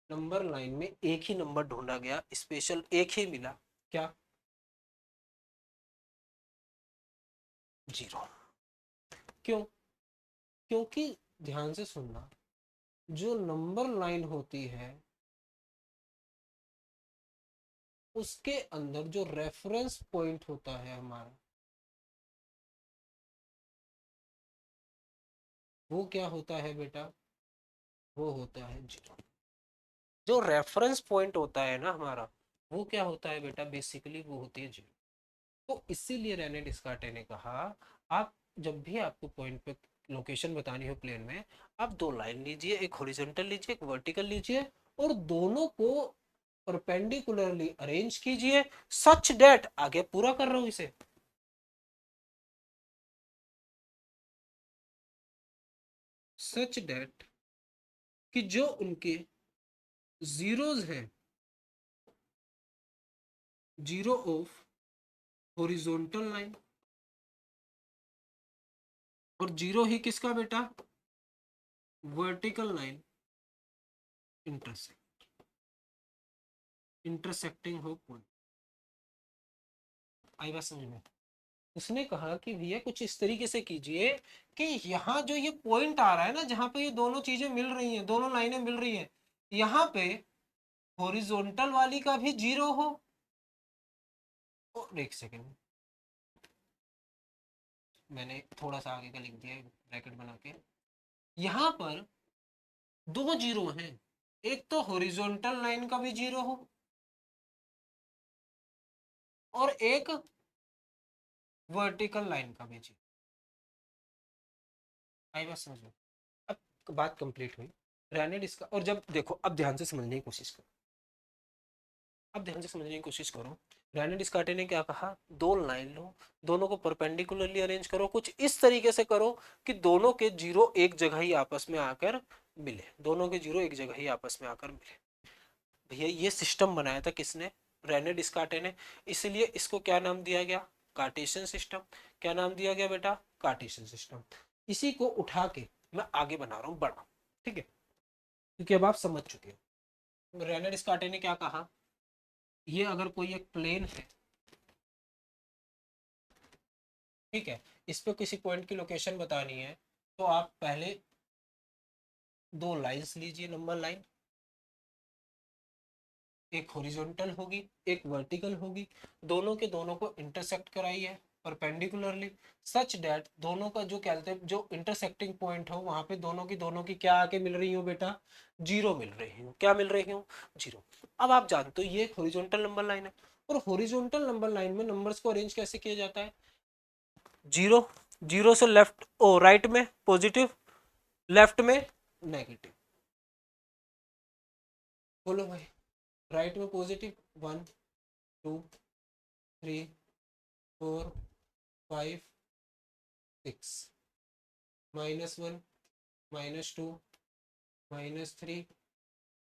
Speaker 1: नंबर लाइन में एक ही नंबर ढूंढा गया, स्पेशल एक ही मिला, क्या, जीरो। क्यों, क्योंकि ध्यान से सुनना, जो नंबर लाइन होती है उसके अंदर जो रेफरेंस पॉइंट होता है हमारा, वो क्या होता है बेटा, वो होता है जीरो। जो रेफरेंस पॉइंट होता है ना हमारा, वो क्या होता है बेटा, बेसिकली वो होती है जीरो। तो इसीलिए रेने डिस्कार्टे ने कहा, आप जब भी आपको पॉइंट पे लोकेशन बतानी हो प्लेन में, आप दो लाइन लीजिए, एक हॉरिजॉन्टल लीजिए, एक वर्टिकल लीजिए, और दोनों को परपेंडिकुलरली अरेंज कीजिए, सच डेट, आगे पूरा कर रहा हूं इसे, सच डेट कि जो उनके जीरोज हैं, जीरो ऑफ हॉरिजॉन्टल लाइन, और जीरो ही किसका बेटा, वर्टिकल लाइन, इंटरसेक्ट, इंटरसेक्टिंग हो पॉइंट। आई बात समझ में? उसने कहा कि भैया कुछ इस तरीके से कीजिए कि यहाँ जो ये पॉइंट आ रहा है ना, जहां पे ये दोनों चीजें मिल रही हैं, दोनों लाइनें मिल रही हैं, यहाँ पे हॉरिजॉन्टल वाली का भी जीरो हो। और एक सेकेंड, मैंने थोड़ा सा आगे का लिख दिया ब्रैकेट बना के। यहाँ पर दो जीरो हैं, एक तो हॉरिजॉन्टल लाइन का भी जीरो हो, और एक वर्टिकल लाइन का भी जीरो। आई बात समझ में? अब बात कंप्लीट हुई, ग्रेनेड इसका। और जब देखो, अब ध्यान से समझने की कोशिश करो, अब ध्यान से समझने की कोशिश करो। ग्रेनेड डिस्कार्टे ने क्या कहा, दो लाइन लो, दोनों को परपेंडिकुलरली अरेंज करो, कुछ इस तरीके से करो कि दोनों के जीरो एक जगह ही आपस में आकर मिले, दोनों के जीरो एक जगह ही आपस में आकर मिले। भैया ये सिस्टम बनाया था किसने, रेने डिस्कार्टे ने। इसलिए इसको क्या नाम दिया गया, कार्टेशियन सिस्टम। क्या नाम दिया गया बेटा, कार्टेशियन सिस्टम। इसी को उठा के मैं आगे बना रहा हूँ बड़ा, ठीक है, क्योंकि अब आप समझ चुके हो। रेने डिस्कार्टे ने क्या कहा, ये अगर कोई एक प्लेन है, ठीक है, इस पे किसी पॉइंट की लोकेशन बतानी है, तो आप पहले दो लाइंस लीजिए, नंबर लाइन, एक हॉरिजॉन्टल होगी, एक वर्टिकल होगी, दोनों के दोनों को इंटरसेक्ट कराइए परपेंडिकुलरली, सच दैट दोनों का जो कहते हैं जो इंटरसेक्टिंग पॉइंट हो, वहां पे दोनों की क्या आके मिल रही हो बेटा, जीरो मिल रही हो। क्या मिल रही हो, जीरो। अब आप जानते हो ये हॉरिजॉन्टल नंबर लाइन है, और हॉरिजॉन्टल नंबर लाइन में नंबर्स को अरेंज कैसे किया जाता है, जीरो, जीरो से लेफ्ट ओ राइट में पॉजिटिव, लेफ्ट में नेगेटिव। बोलो भाई, राइट में पॉजिटिव, 1 2 3 4 5 6, -1 -2 -3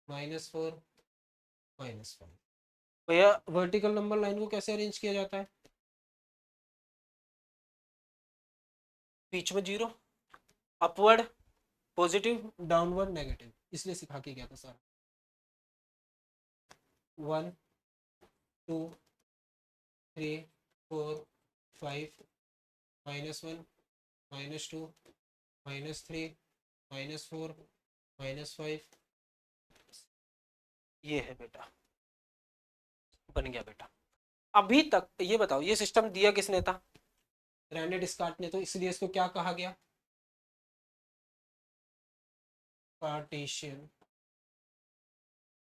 Speaker 1: -4 -5। भैया वर्टिकल नंबर लाइन को कैसे अरेंज किया जाता है, बीच में zero, upward positive, downward negative, इसलिए सिखा के गया था सारा। 1 2 3 4 5, -1 -2 -3 -4 -5, ये है बेटा, बन गया बेटा। अभी तक ये बताओ, ये सिस्टम दिया किसने था, रेने डिस्कार्ट ने, तो इसलिए इसको क्या कहा गया, कार्टेशियन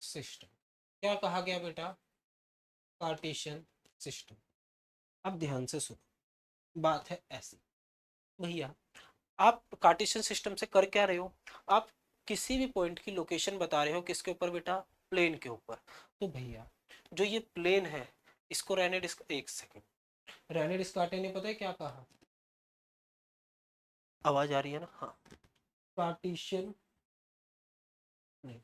Speaker 1: सिस्टम। क्या कहा गया बेटा, कार्टेशियन सिस्टम। अब ध्यान से सुनो, बात है ऐसी, भैया आप कार्टेशियन सिस्टम से कर क्या रहे हो, आप किसी भी पॉइंट की लोकेशन बता रहे हो, किसके ऊपर बेटा, प्लेन के ऊपर। तो भैया जो ये प्लेन है, इसको रेने डिस्क, एक सेकेंड, रेने डिस्कार्टे ने पता है क्या कहा, आवाज आ रही है ना, हाँ, कार्टेशियन नहीं,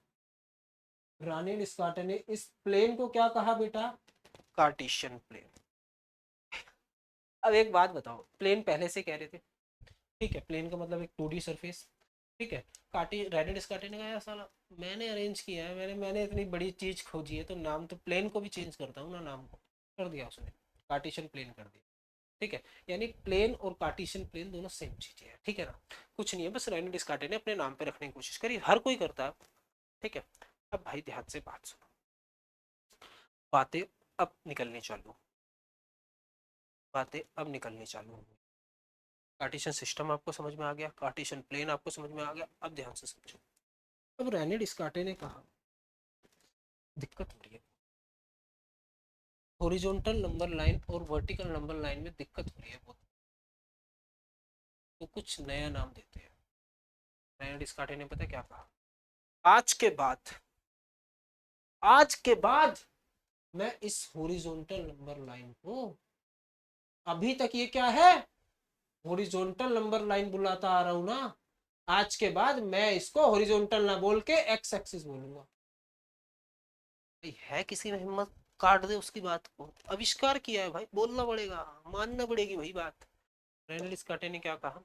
Speaker 1: रानी डिस्कार्टे ने इस प्लेन को क्या कहा बेटा, कार्टेशियन प्लेन। अब एक बात बताओ, प्लेन पहले से कह रहे थे, ठीक है, प्लेन का मतलब एक 2D सरफेस, ठीक है। काटी रेने डिस्कार्टे ने कहा यार साला, मैंने अरेंज किया है, मैंने इतनी बड़ी चीज खोजी है, तो नाम तो प्लेन को भी चेंज करता हूँ ना, नाम को कर दिया उसने, कार्टेशियन प्लेन कर दिया, ठीक है। यानी प्लेन और कार्टेशियन प्लेन दोनों सेम चीजें हैं, ठीक है ना, कुछ नहीं है, बस रेने डिस्कार्टे ने अपने नाम पे रखने की कोशिश करी, हर कोई करता है, ठीक है। अब भाई ध्यान से बात सुनो, बातें अब निकलनी चालू, बातें अब निकलनी चालू होंगी। कार्टेशियन सिस्टम आपको समझ में आ गया, कार्टेशियन प्लेन आपको समझ में आ गया, अब ध्यान से समझो। अब रेने डिस्कार्टे ने कहा दिक्कत हो रही है, हॉरिजॉन्टल नंबर लाइन और वर्टिकल नंबर लाइन में दिक्कत हो रही है बहुत, तो कुछ नया नाम देते हैं। नया डिस्कार्टे ने पता क्या कहा, आज के बाद, आज के बाद मैं इस हॉरिजॉन्टल नंबर लाइन को, अभी तक ये क्या है, हॉरिजॉन्टल नंबर लाइन बुलाता आ रहा हूं ना, आज के बाद मैं इसको हॉरिजॉन्टल ना बोल के एक्स एक्सिस बोलूंगा। है किसी में हिम्मत काट दे उसकी बात को, आविष्कार किया है भाई, बोलना पड़ेगा, मानना पड़ेगी भाई बात। रेनल डिस्कार्टे ने क्या कहा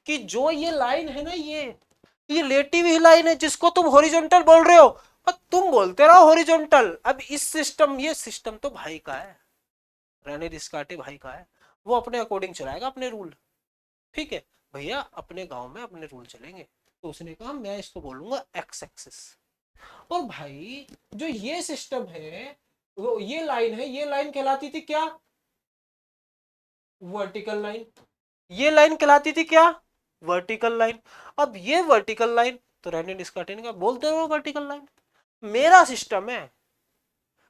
Speaker 1: कि जो ये लाइन है ना, ये लेटी हुई लाइन है जिसको तुम हॉरिजॉन्टल बोल रहे हो, और तुम बोलते रहो हॉरिजॉन्टल। अब इस सिस्टम, ये सिस्टम तो भाई का है, रेने डिस्कार्टे भाई का है, वो अपने अकॉर्डिंग चलाएगा अपने रूल। ठीक है भैया, अपने गांव में अपने रूल चलेंगे, तो उसने कहा मैं इसको बोलूंगा एक्स एक्सिस। और भाई जो ये सिस्टम है, वो ये लाइन है, ये लाइन कहलाती थी क्या, वर्टिकल लाइन। ये लाइन कहलाती थी क्या, वर्टिकल लाइन। अब ये वर्टिकल लाइन, तो रेने डिस्कार्टे ने कहा बोलते हो वर्टिकल लाइन, मेरा सिस्टम है,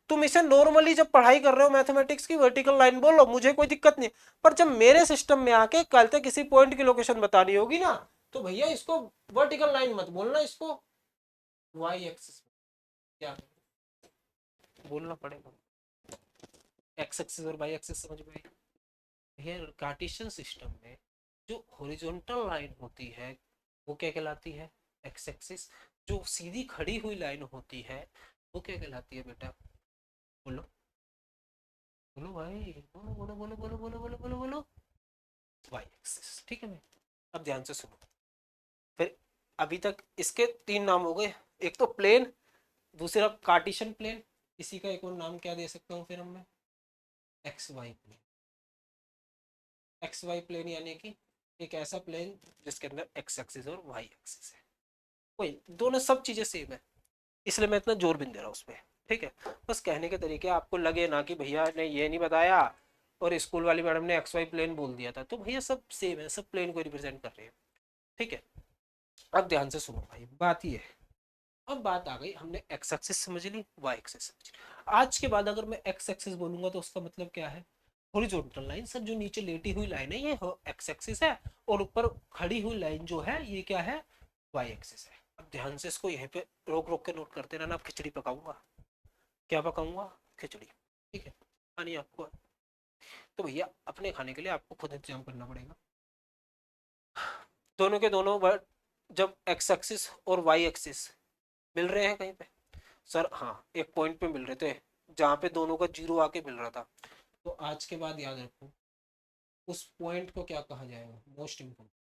Speaker 1: तुम इसे नॉर्मली जब पढ़ाई कर रहे हो मैथमेटिक्स की, वर्टिकल लाइन बोलो, मुझे कोई दिक्कत नहीं। पर जब मेरे सिस्टम में आके कल तक किसी पॉइंट की लोकेशन बतानी होगी ना, तो भैया इसको वर्टिकल लाइन मत बोलना, इसको वाई एक्सिस क्या बोलना पड़ेगा। एक्स एक्सिस और वाई एक्सिस समझ में आई। भैया कार्टेशियन सिस्टम में जो हॉरिजॉन्टल लाइन होती है वो क्या कहलाती है, एक्स एक्सिस। जो सीधी खड़ी हुई लाइन होती है वो क्या कहलाती है बेटा, बोलो बोलो भाई, बोलो बोलो बोलो बोलो बोलो बोलो बोलो बोलो, वाई एक्सिस। ठीक है भाई, अब ध्यान से सुनो। फिर अभी तक इसके तीन नाम हो गए, एक तो प्लेन, दूसरा कार्टेशियन प्लेन, इसी का एक और नाम क्या दे सकता हूँ फिर हम, मैं X Y plane. X Y plane यानी कि एक ऐसा प्लेन जिसके अंदर एक्स एक्सिस और वाई एक्सिस है, वही दोनों सब चीजें सेम है, इसलिए मैं इतना जोर भी नहीं दे रहा उस पर। ठीक है, बस कहने के तरीके, आपको लगे ना कि भैया ने ये नहीं बताया और स्कूल वाली मैडम ने एक्स वाई प्लेन बोल दिया था, तो भैया सब सेम है, सब प्लेन को रिप्रेजेंट कर रहे हैं। ठीक है, अब ध्यान से सुनो भाई, बात ये है, अब बात आ गई, हमने एक्स एक्सिस समझ ली, वाई एक्सिस समझ ली। आज के बाद अगर मैं एक्स एक्सिस बोलूंगा तो उसका मतलब क्या है, हॉरिजॉन्टल लाइन। सर जो नीचे लेटी हुई लाइन है ये एक्स एक्सिस है, और ऊपर खड़ी हुई लाइन जो है ये क्या है, वाई एक्सिस है। अब ध्यान से इसको यहीं पे रोक रोक के नोट करते रहना, अब खिचड़ी पकाऊंगा, क्या पकाऊंगा, खिचड़ी। ठीक है, खानी आपको, तो भैया अपने खाने के लिए आपको खुद इंतजाम करना पड़ेगा। दोनों के दोनों वर्ड जब एक्स एक्सिस और वाई एक्सिस मिल रहे हैं कहीं पे, सर हाँ एक पॉइंट पे मिल रहे थे जहाँ पे दोनों का जीरो आके मिल रहा था, तो आज के बाद याद रखो उस पॉइंट को क्या कहा जाएगा, मोस्ट इम्पोर्टेंट,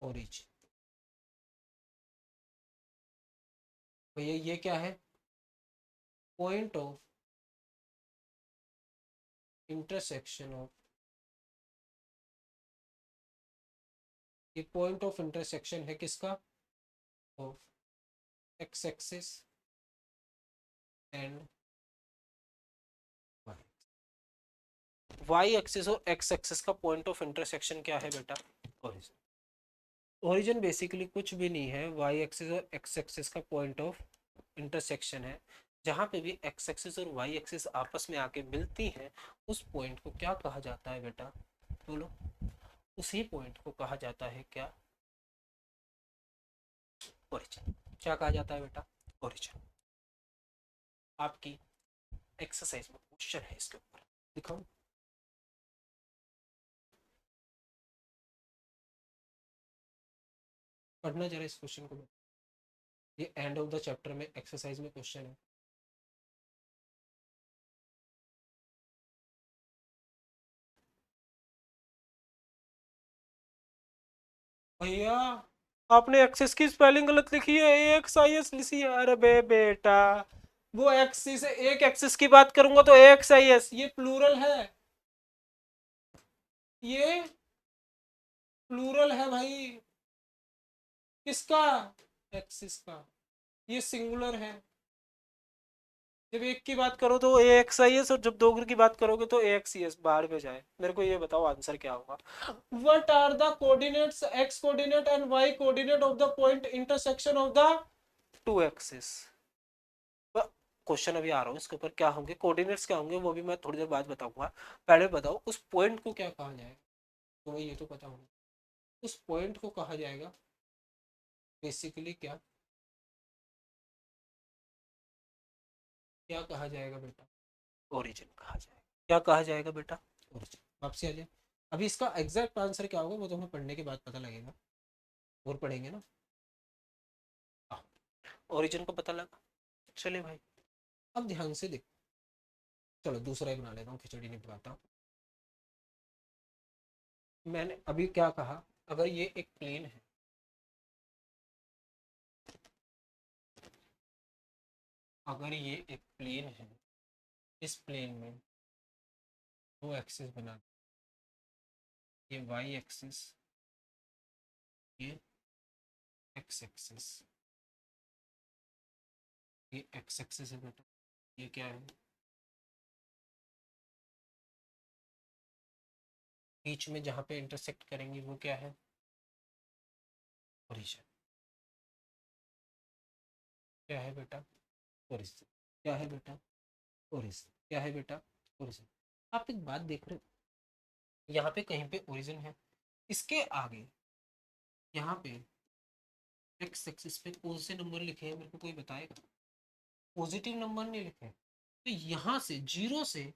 Speaker 1: ओरिजिन। भैया ये क्या है, पॉइंट ऑफ इंटरसेक्शन ऑफ, ये पॉइंट ऑफ इंटरसेक्शन है किसका, of X axis and Y axis. और एक्स एक्सिस का पॉइंट ऑफ इंटरसेक्शन क्या है बेटा, ओरिजिन। ओरिजिन बेसिकली कुछ भी नहीं है, वाई एक्सिस और एक्स एक्सिस का पॉइंट ऑफ इंटरसेक्शन है। जहाँ पे भी एक्स एक्सिस और वाई एक्सिस आपस में आके मिलती हैं, उस पॉइंट को क्या कहा जाता है बेटा, बोलो, उसी पॉइंट को कहा जाता है क्या, ओरिजिन। क्या कहा जाता है बेटा, ओरिजिन। आपकी एक्सरसाइज में क्वेश्चन है इसके ऊपर, दिखाऊं, पढ़ना जरा इस क्वेश्चन को, ये एंड ऑफ द चैप्टर में एक्सरसाइज में क्वेश्चन है। भैया आपने एक्सिस की स्पेलिंग गलत लिखी है, एक्स आई एस लिखी है। अरे बेटा, वो एक्सिस, एक एक्सिस की बात करूंगा तो एक्स आई एस, ये प्लूरल है, ये प्लूरल है भाई, किसका, एक्सिस का, ये सिंगुलर है। जब एक की बात करो तो ए एक्स आई एस, और जब दो की बात करोगे तो ए एक्स सी एस। बाहर पे जाए, मेरे को ये बताओ आंसर क्या होगा। What are the coordinates, X coordinate and Y coordinate of the point intersection of the two axis. Question अभी आ रहा हूँ इसके ऊपर, क्या होंगे कोऑर्डिनेट्स, क्या होंगे वो भी मैं थोड़ी देर बाद बताऊंगा। पहले बताओ उस पॉइंट को क्या कहा जाएगा, तो ये तो पता होगा, उस पॉइंट को कहा जाएगा बेसिकली क्या, क्या कहा जाएगा बेटा, ओरिजिन कहा जाएगा। क्या कहा जाएगा बेटा, ओरिजिन। वापसी आ जाए, अभी इसका एग्जैक्ट आंसर क्या होगा वो तो हमें पढ़ने के बाद पता लगेगा, और पढ़ेंगे ना। हाँ, ओरिजिन को पता लगा। चलिए भाई अब ध्यान से देखो, चलो दूसरा ही बना लेता हूँ, खिचड़ी नहीं पकाता। मैंने अभी क्या कहा, अगर ये एक प्लेन है, अगर ये एक प्लेन है, इस प्लेन में दो एक्सिस बना, ये वाई एक्सिस, ये एक्स एक्सिस, ये एक्स एक्सिस है बेटा, ये क्या है, बीच में जहां पे इंटरसेक्ट करेंगे वो क्या है, ओरिजिन। क्या है बेटा, ओरिजिन। क्या है बेटा, ओरिजिन। क्या है बेटा, ओरिजिन। आप एक बात देख रहे हो, यहाँ पे कहीं पे ओरिजिन है, इसके आगे यहाँ पे एक्स एक्सिस पे कौन से नंबर लिखे हैं मेरे को कोई बताएगा, पॉजिटिव नंबर नहीं लिखे, तो यहाँ से जीरो से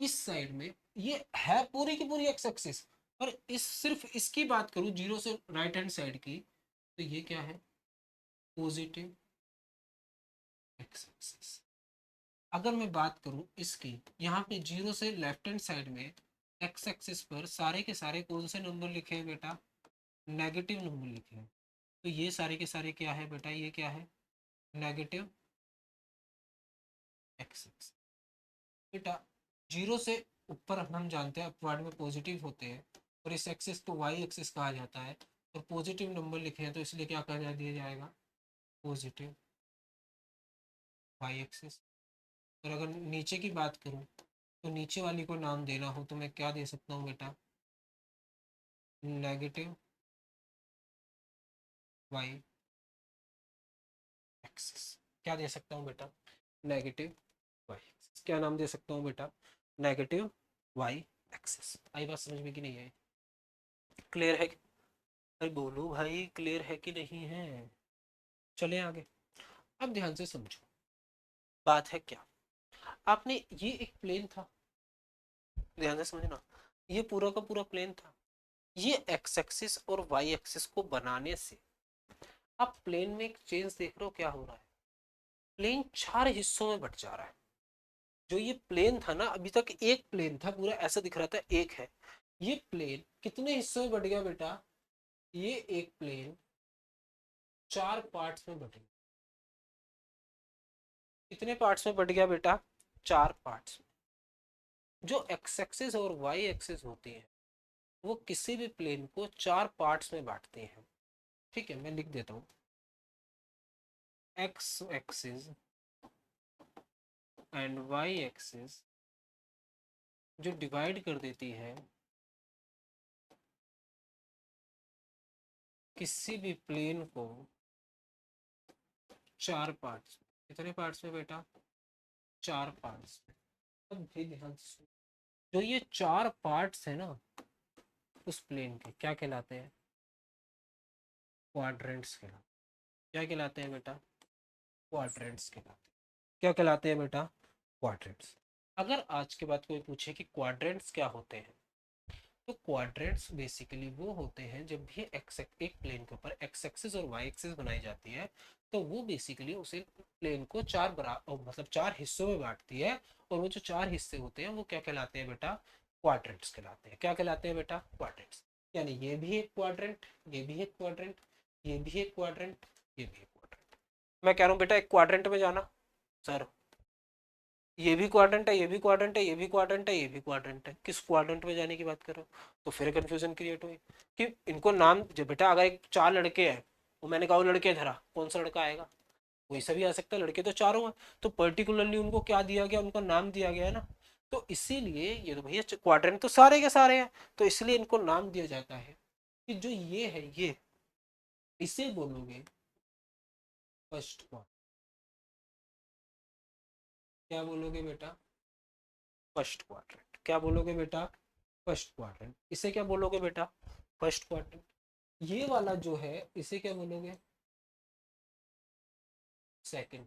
Speaker 1: इस साइड में ये है पूरी की पूरी एक्स एक्सिस, और इस सिर्फ इसकी बात करूं जीरो से राइट हैंड साइड की, तो ये क्या है, पॉजिटिव एक्स एक्सिस। अगर मैं बात करूं इसकी, यहाँ पे जीरो से लेफ्ट हैंड साइड में एक्स एक्सिस पर सारे के सारे कौन से नंबर लिखे हैं बेटा, नेगेटिव नंबर लिखे हैं, तो ये सारे के सारे क्या है बेटा, ये क्या है, नेगेटिव एक्स एक्सिस। बेटा जीरो से ऊपर हम जानते हैं अपवर्ड में पॉजिटिव होते हैं, और इस एक्सिस को वाई एक्सिस कहा जाता है, और पॉजिटिव नंबर लिखे हैं तो इसलिए क्या कहा दिया जाएगा, पॉजिटिव वाई एक्सिस। और अगर नीचे की बात करूं, तो नीचे वाली को नाम देना हो तो मैं क्या दे सकता हूँ बेटा, नेगेटिव वाई एक्सिस। क्या दे सकता हूँ बेटा, नेगेटिव वाई एक्सिस। क्या नाम दे सकता हूँ बेटा, नेगेटिव वाई एक्सिस। आई बात समझ में कि नहीं है, क्लियर है? अरे बोलो भाई क्लियर है कि नहीं है। चले आगे, अब ध्यान से समझो, बात है क्या, आपने ये एक प्लेन था, ध्यान से समझना, ये पूरा का पूरा प्लेन था, ये एक्स एक्सिस और वाई एक्सिस को बनाने से आप प्लेन में एक चेंज देख रहे हो, क्या हो रहा है, प्लेन चार हिस्सों में बट जा रहा है। जो ये प्लेन था ना, अभी तक एक प्लेन था पूरा ऐसा दिख रहा था एक है, ये प्लेन कितने हिस्सों में बट गया बेटा, ये एक प्लेन चार पार्ट्स में बट गया। कितने पार्ट्स में बट गया बेटा, चार पार्ट्स में। जो एक्स एक्सिस और वाई एक्सिस होती है वो किसी भी प्लेन को चार पार्ट्स में बांटती हैं। ठीक है, मैं लिख देता हूँ, X axis and Y axis जो डिवाइड कर देती है किसी भी प्लेन को चार पार्ट्स। कितने पार्ट्स में बेटा, चार पार्ट्स में। अब भी ध्यान से सुनो, जो ये चार पार्ट्स है ना उस प्लेन के क्या कहलाते हैं, क्वाड्रेंट्स कहलाते हैं। क्या कहलाते हैं बेटा, क्वाड्रेंट्स कहलाते हैं। क्या कहलाते हैं बेटा, क्वाड्रेंट्स। अगर आज के बाद कोई पूछे कि क्वाड्रेंट्स क्या होते हैं, तो क्वाड्रेंट्स बेसिकली वो होते हैं जब भी एक्स एक प्लेन के ऊपर एक्स एक्सिस और वाई एक्सिस बनाई जाती है, तो वो बेसिकली उसे प्लेन को चार बराबर मतलब चार हिस्सों में बांटती है, और वो जो चार हिस्से होते हैं वो क्या कहलाते हैं बेटा, क्वाड्रेंट्स कहलाते हैं। क्या कहलाते हैं बेटा, क्वाड्रेंट्स। यानी ये भी एक क्वाड्रेंट, ये भी एक क्वाड्रेंट, ये भी एक क्वाड्रेंट, ये भी एक क्वाड्रेंट। मैं कह रहा हूँ बेटा एक क्वाड्रेंट में जाना, सर ये भी क्वाड्रेंट है, ये भी क्वाड्रेंट है, ये भी क्वाड्रेंट है, ये भी क्वाड्रेंट है, किस क्वाड्रेंट में जाने की बात कर रहे हो, तो फिर कंफ्यूजन क्रिएट हुई कि इनको नाम जब बेटा अगर एक चार लड़के हैं, वो मैंने कहा वो लड़के धरा, कौन सा लड़का आएगा, वही सभी आ सकता है, लड़के तो चारों हैं, तो पर्टिकुलरली उनको क्या दिया गया, उनका नाम दिया गया है ना, तो इसीलिए ये तो भैया क्वाड्रेंट तो सारे के सारे हैं, तो इसलिए इनको नाम दिया जाता है कि जो ये है ये, इसे बोलोगे फर्स्ट क्वाड्रेंट। क्या बोलोगे बेटा? First quadrant. क्या बोलोगे बेटा? First quadrant. इसे क्या बोलोगे बेटा? First quadrant. ये वाला जो है इसे क्या बोलोगे? सेकंड।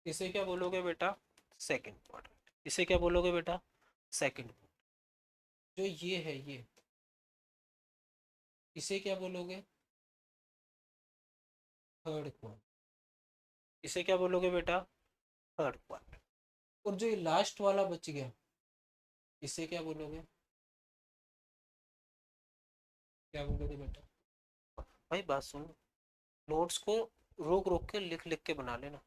Speaker 1: इसे क्या बोलोगे बेटा? Second quadrant. इसे क्या बोलोगे बेटा? सेकंड। जो ये है ये, इसे क्या बोलोगे? Third quadrant. इसे क्या बोलोगे बेटा? Third quadrant. और जो ये लास्ट वाला बच गया, इसे क्या बोलोगे? क्या बोलोगे बेटा? भाई बात सुनो, नोट्स को रोक रोक के लिख लिख के बना लेना,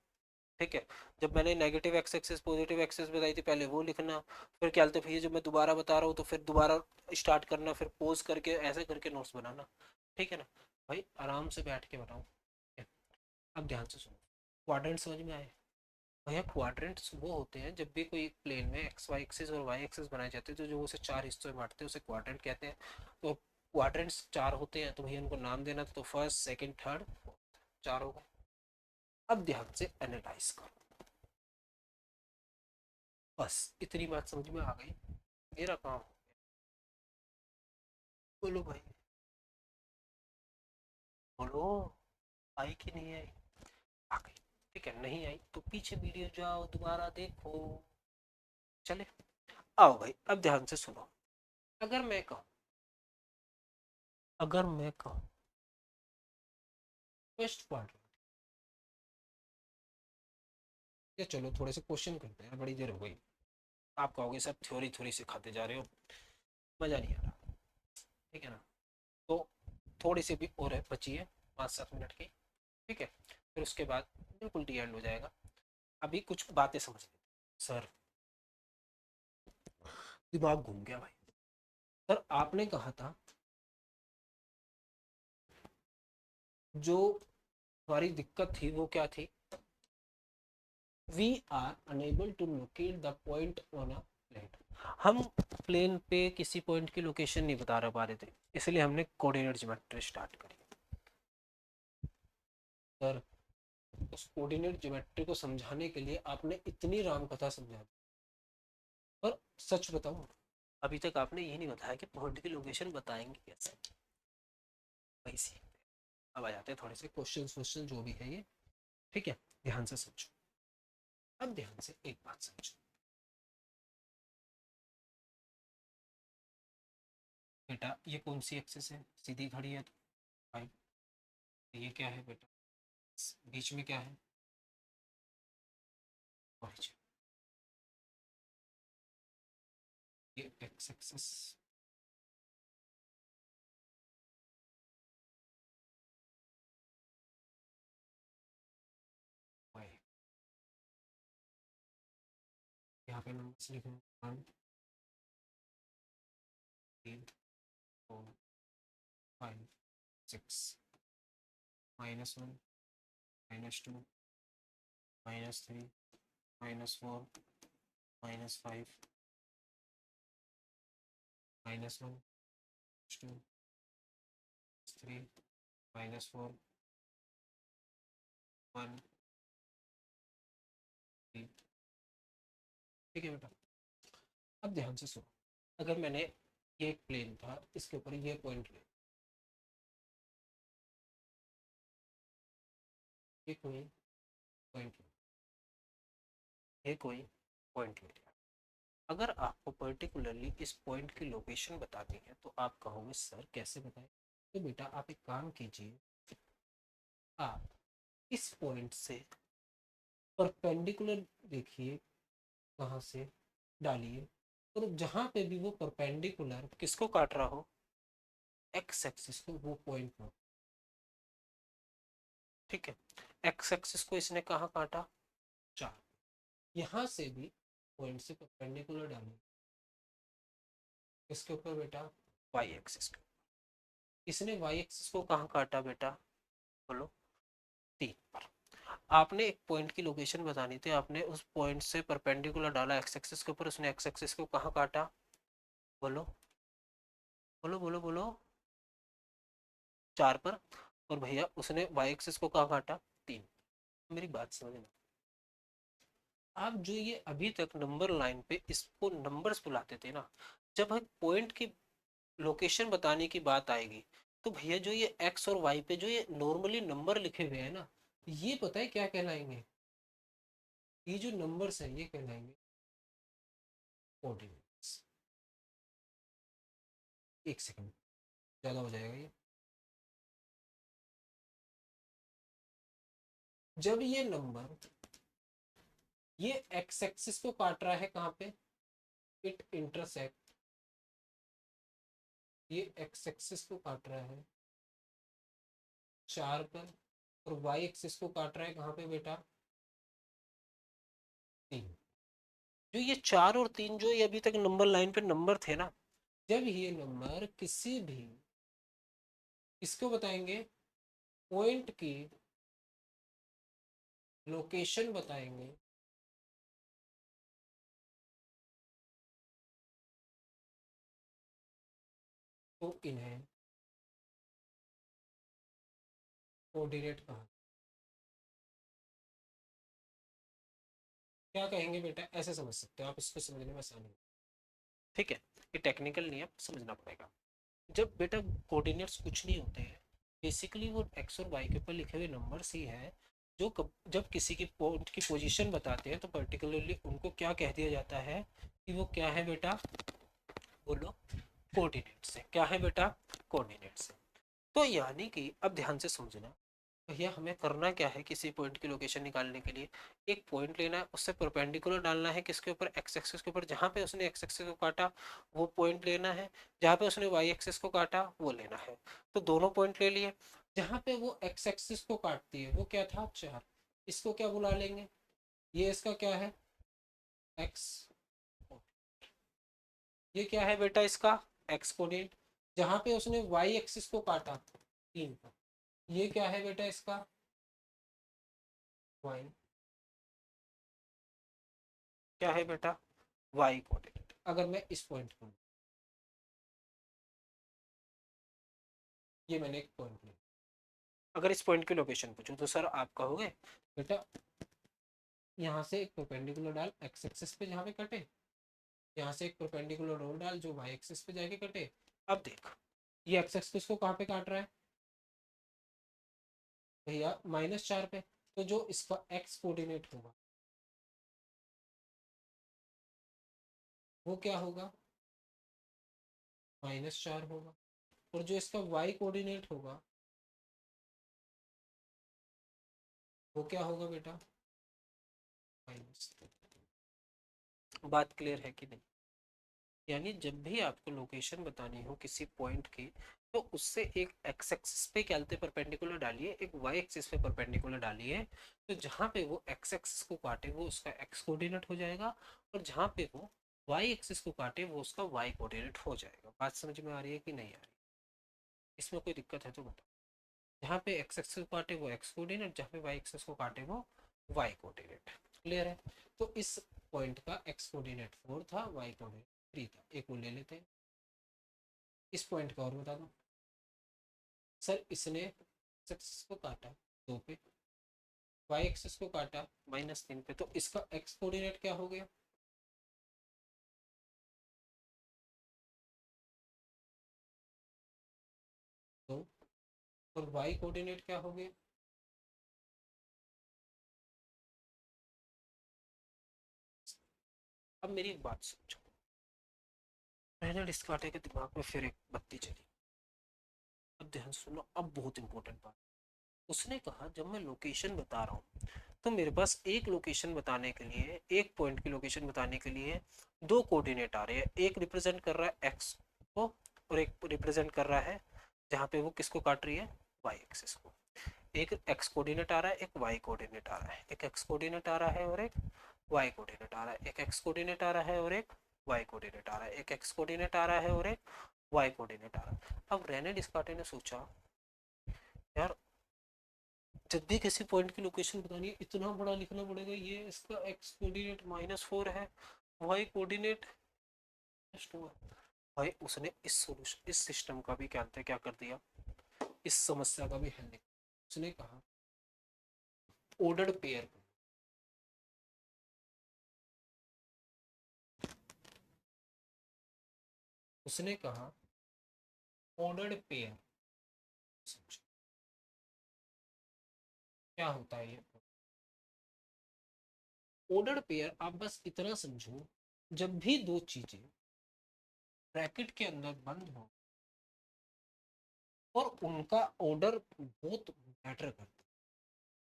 Speaker 1: ठीक है? जब मैंने negative x axis positive axis बताई थी, पहले वो लिखना, फिर क्या बोलते भैया जब मैं दोबारा बता रहा हूँ तो फिर दोबारा स्टार्ट करना, फिर पोज करके ऐसे करके नोट्स बनाना, ठीक है ना? भाई आराम से बैठ के बनाओ। अब ध्यान से सुनो, क्वाड्रेंट समझ में आए? भैया क्वाड्रेंट्स वो होते हैं जब भी कोई प्लेन में एक्स वाई एक्सिस और वाई एक्सिस बनाए जाते हैं तो जो उसे चार हिस्सों में बांटते हैं उसे क्वाड्रेंट कहते हैं। तो क्वाड्रेंट्स चार होते हैं तो भैया उनको नाम देना था, तो फर्स्ट सेकंड थर्ड चार हो गए। अब ध्यान से एनालाइज करो, बस इतनी बात समझ में आ गई, मेरा काम। बोलो भाई, बोलो, आई कि नहीं आई? आ गई, ठीक है। नहीं आई तो पीछे वीडियो जाओ दोबारा देखो, चले। आओ भाई अब ध्यान से सुनो, अगर मैं कहूँ, अगर मैं कहूँ फर्स्ट पार्ट, या चलो थोड़े से क्वेश्चन करते हैं, बड़ी देर हो गई। आप कहोगे सर थ्योरी थ्योरी सिखाते जा रहे हो, मजा नहीं आ रहा, ठीक है ना? तो थोड़ी सी भी और है बची है, 5-7 मिनट की, ठीक है? फिर उसके बाद बिल्कुल डी एंड हो जाएगा। अभी कुछ बातें समझ लेते। सर दिमाग घूम गया भाई। सर आपने कहा था जो हमारी दिक्कत थी वो क्या थी? We are unable to locate the point on a plane. हम प्लेन पे किसी पॉइंट की लोकेशन नहीं बता पा रहे थे, इसलिए हमने कोऑर्डिनेट ज्योमेट्री स्टार्ट करी। सर उस कोऑर्डिनेट ज्योमेट्री को समझाने के लिए आपने इतनी राम कथा समझा दी, पर सच बताऊं अभी तक आपने ये नहीं बताया कि पॉइंट की लोकेशन बताएंगे कैसे। वही सी, अब आ जाते हैं थोड़े से क्वेश्चन जो भी है ये, ठीक है? ध्यान से समझो, अब ध्यान से एक बात समझो बेटा, ये कौन सी एक्सिस है? सीधी खड़ी है तो फाइव। ये क्या है बेटा? बीच में क्या है? ओरिजिन। ये एक्स एक्सिस, वाई। यहाँ पे नंबर्स लिखे हैं, 1 3 4 5 6, -1 -2 -3 -4 -5 -1 -2 -3 -4 1 3। ठीक है बेटा? अब ध्यान से सुनो, अगर मैंने ये एक प्लेन था, इसके ऊपर ये पॉइंट ले, ये कोई पॉइंट, ये कोई पॉइंट ले लिया। अगर आपको पर्टिकुलरली इस पॉइंट की लोकेशन बतानी है तो आप कहोगे सर कैसे बताएं? तो बेटा आप एक काम कीजिए, आप इस पॉइंट से परपेंडिकुलर देखिए, कहाँ से डालिए, और जहां पे भी वो परपेंडिकुलर किसको काट रहा हो, एक्स एक्सिस को, वो पॉइंट हो, ठीक है? एक्स एक्सिस को इसने कहाँ काटा? चार। यहाँ से भी पॉइंट से परपेंडिकुलर डालिए, किसके ऊपर बेटा? वाई एक्सिस के। इसने वाई एक्सिस को कहाँ काटा बेटा? बोलो। 3 पर। आपने एक पॉइंट की लोकेशन बतानी थी, आपने उस पॉइंट से परपेंडिकुलर डाला एक्स एक्सिस के ऊपर, उसने एक्स एक्सिस को कहाँ काटा? बोलो बोलो बोलो बोलो। 4 पर। और भैया उसने वाई एक्सिस को कहाँ काटा? 3। मेरी बात समझना, आप जो ये अभी तक नंबर लाइन पे इसको नंबर्स बुलाते थे ना, जब हम पॉइंट की लोकेशन बताने की बात आएगी तो भैया जो ये एक्स और वाई पे जो ये नॉर्मली नंबर लिखे हुए हैं ना, ये पता है क्या कहलाएंगे? ये जो नंबर्स हैं ये कहलाएंगे कोऑर्डिनेट्स। एक सेकंड, ज्यादा हो जाएगा ये। जब ये नंबर ये एक्स एक्सिस को काट रहा है कहाँ पे, इट इंटरसेक्ट, ये एक्स एक्सिस को काट रहा है 4 पर, और वाई एक्सिस को काट रहा है कहाँ पे बेटा, 3। जो ये 4 और 3 जो ये अभी तक नंबर लाइन पे नंबर थे ना, जब ये नंबर किसी भी इसको बताएंगे पॉइंट की लोकेशन बताएंगे, तो इन्हें कोऑर्डिनेट कहा। क्या कहेंगे बेटा, ऐसे समझ सकते हो आप, इसको समझने में आसानी है। ठीक है, ये टेक्निकल नहीं है, समझना पड़ेगा। जब बेटा कोऑर्डिनेट्स कुछ नहीं होते हैं, बेसिकली वो एक्स और वाई के ऊपर लिखे हुए नंबर्स ही है, जो जब किसी की पॉइंट की पोजीशन बताते हैं तो पर्टिकुलरली उनको क्या कह दिया जाता है कि वो क्या है बेटा, बोलो, कोऑर्डिनेट्स है। क्या है बेटा, कोऑर्डिनेट्स है। तो यानी कि अब ध्यान से समझना, भैया हमें करना क्या है, किसी पॉइंट की लोकेशन निकालने के लिए एक पॉइंट लेना है, उससे परपेंडिकुलर डालना है किसके ऊपर, एक्स एक्सिस के ऊपर, जहां पे उसने एक्स एक्सिस को काटा वो पॉइंट लेना है, जहां पे उसने वाई एक्सिस को काटा वो लेना है। तो दोनों पॉइंट ले लिए। जहां पे वो एक्स एक्सिस को काटती है वो क्या था, 4, इसको क्या बुला लेंगे, ये इसका क्या है, एक्स, ये क्या है बेटा इसका, एक्स कोऑर्डिनेट। जहां पे उसने वाई एक्सिस को काटा 3 पर, ये क्या है बेटा इसका, वाई, क्या है बेटा, वाई कोऑर्डिनेट। अगर मैं इस पॉइंट को, ये मैंने एक पॉइंट लिया, अगर इस पॉइंट की लोकेशन पूछूं तो सर आप कहोगे बेटा यहाँ से एक परपेंडिकुलर डाल एक्स एक्सिस पे जहाँ पे कटे, यहाँ से एक परपेंडिकुलर रोल डाल जो वाई एक्सिस पे जाके कटे। अब देख, ये एक्स एक्सिस को कहाँ पे काट रहा है भैया, -4 पे, तो जो इसका एक्स कोऑर्डिनेट होगा वो क्या होगा, -4 होगा, और जो इसका वाई कोऑर्डिनेट होगा वो क्या होगा बेटा, -3। बात क्लियर है कि नहीं? यानी जब भी आपको लोकेशन बतानी हो किसी पॉइंट की, तो उससे एक एक्स एक्सिस पे क्या परपेंडिकुलर डालिए, एक वाई एक्सिस पे परपेंडिकुलर डालिए, तो जहाँ पे वो एक्स एक्सिस को काटे वो उसका एक्स कोऑर्डिनेट हो जाएगा, और जहाँ पे वो वाई एक्सिस को काटे वो उसका वाई कोऑर्डिनेट हो जाएगा। बात समझ में आ रही है कि नहीं आ रही? इसमें कोई दिक्कत है तो बताओ। जहाँ पे एक्स एक्सिस को काटे वो एक्स कोऑर्डिनेट, जहाँ पे वाई एक्सिस को काटे वो वाई कोऑर्डिनेट। क्लियर है? तो इस पॉइंट का एक्स कोऑर्डिनेट 4 था, वाई कोऑर्डिनेट 3 था, एक वो ले लेते हैं। इस पॉइंट का और बता दो सर, इसने एक्सिस को काटा 2 पे, वाई एक्सिस को काटा -3 पे, तो इसका एक्स कोऑर्डिनेट क्या हो गया, तो, और वाई कोऑर्डिनेट क्या हो गया, अब मेरी एक बात समझो, मैंने डिस्काटे के दिमाग में फिर एक बत्ती चली। अब ध्यान सुनो, अब बहुत इंपॉर्टेंट बात। उसने कहा जब मैं लोकेशन बता रहा हूँ तो मेरे पास एक लोकेशन बताने के लिए, एक पॉइंट की लोकेशन बताने के लिए दो कोऑर्डिनेट आ रहे हैं, एक रिप्रेजेंट कर रहा है एक्स को और एक रिप्रेजेंट कर रहा है जहाँ पे वो किसको काट रही है, वाई एक्सिस को। एक एक्स कोऑर्डिनेट आ रहा है, एक वाई कोऑर्डिनेट आ रहा है, एक एक्स कोऑर्डिनेट आ रहा है और एक वाई कोऑर्डिनेट आ रहा है, एक एक्स कोऑर्डिनेट आ रहा है और एक वाई कोऑर्डिनेट आ रहा है, एक एक्स कोऑर्डिनेट आ रहा है और एक वाई कोऑर्डिनेट आ रहा है। अब रेने डिस्कार्टे ने सोचा, यार जब भी किसी पॉइंट की लोकेशन बतानी है इतना बड़ा लिखना पड़ेगा, ये इसका एक्स कोऑर्डिनेट -4 है, वाई कोऑर्डिनेट -2 है। भाई उसने इस सोल्यूशन, इस सिस्टम का भी क्या कर दिया, इस समस्या का भी हल निकाला। उसने कहा ऑर्डर्ड पेयर, उसने कहा ऑर्डर्ड पेयर। समझो क्या होता है ये ऑर्डर्ड पेयर। आप बस इतना समझो, जब भी दो चीजें ब्रैकेट के अंदर बंद हो और उनका ऑर्डर बहुत मैटर करता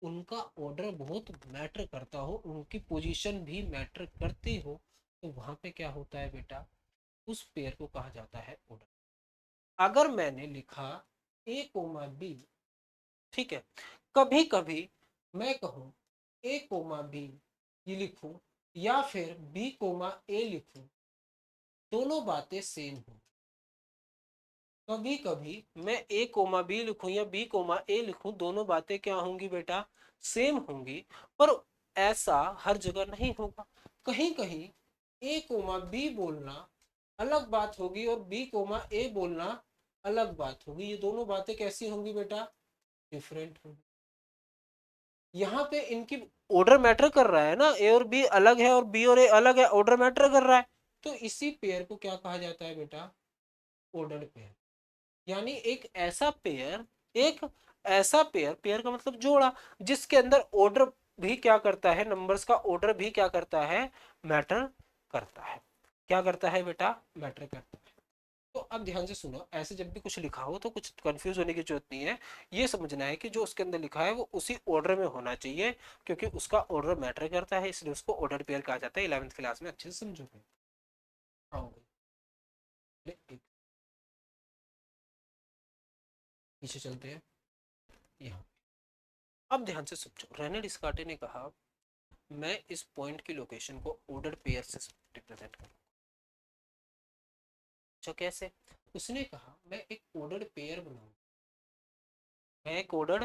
Speaker 1: उनका ऑर्डर बहुत मैटर करता हो, उनकी पोजीशन भी मैटर करती हो, तो वहां पे क्या होता है बेटा, उस पेयर को कहा जाता है ऑर्डर। अगर मैंने लिखा ए कोमा बी, ठीक है, कभी कभी मैं कहूं ए कोमा बी ये लिखूं या फिर बी कोमा ए लिखूं, दोनों बातें सेम हो। कभी कभी मैं ए कोमा बी लिखूं या बी कोमा ए लिखूं, दोनों बातें क्या होंगी बेटा, सेम होंगी। पर ऐसा हर जगह नहीं होगा। कहीं कहीं ए कोमा बी बोलना अलग बात होगी और बी कोमा ए बोलना अलग बात होगी। ये दोनों बातें कैसी होंगी बेटा, डिफरेंट होंगी। यहाँ पे इनकी ऑर्डर मैटर कर रहा है ना, ए और बी अलग है और बी और ए अलग है, ऑर्डर मैटर कर रहा है। तो इसी पेयर को क्या कहा जाता है बेटा, ऑर्डर्ड पेयर। यानी एक ऐसा पेयर, पेयर का मतलब जोड़ा, जिसके अंदर ऑर्डर भी क्या करता है, नंबर्स का ऑर्डर भी क्या करता है, मैटर करता है। क्या करता है बेटा, मैटर करता है। तो अब ध्यान से सुनो, ऐसे जब भी कुछ लिखा हो तो कुछ कंफ्यूज होने की जरूरत नहीं है। ये समझना है कि जो उसके अंदर लिखा है वो उसी ऑर्डर में होना चाहिए, क्योंकि उसका ऑर्डर मैटर करता है, इसलिए उसको ऑर्डर पेयर कहा जाता है। 11th क्लास में अच्छे से समझोगे। आओ पीछे चलते हैं यहाँ। अब ध्यान से समझो, रेने डिस्कार्टे ने कहा मैं इस पॉइंट की लोकेशन को ऑर्डर पेयर से रिप्रेजेंट करूँ। अच्छा कैसे, उसने कहा मैं एक ऑर्डर पेयर बनाऊंगा, मैं एक ऑर्डर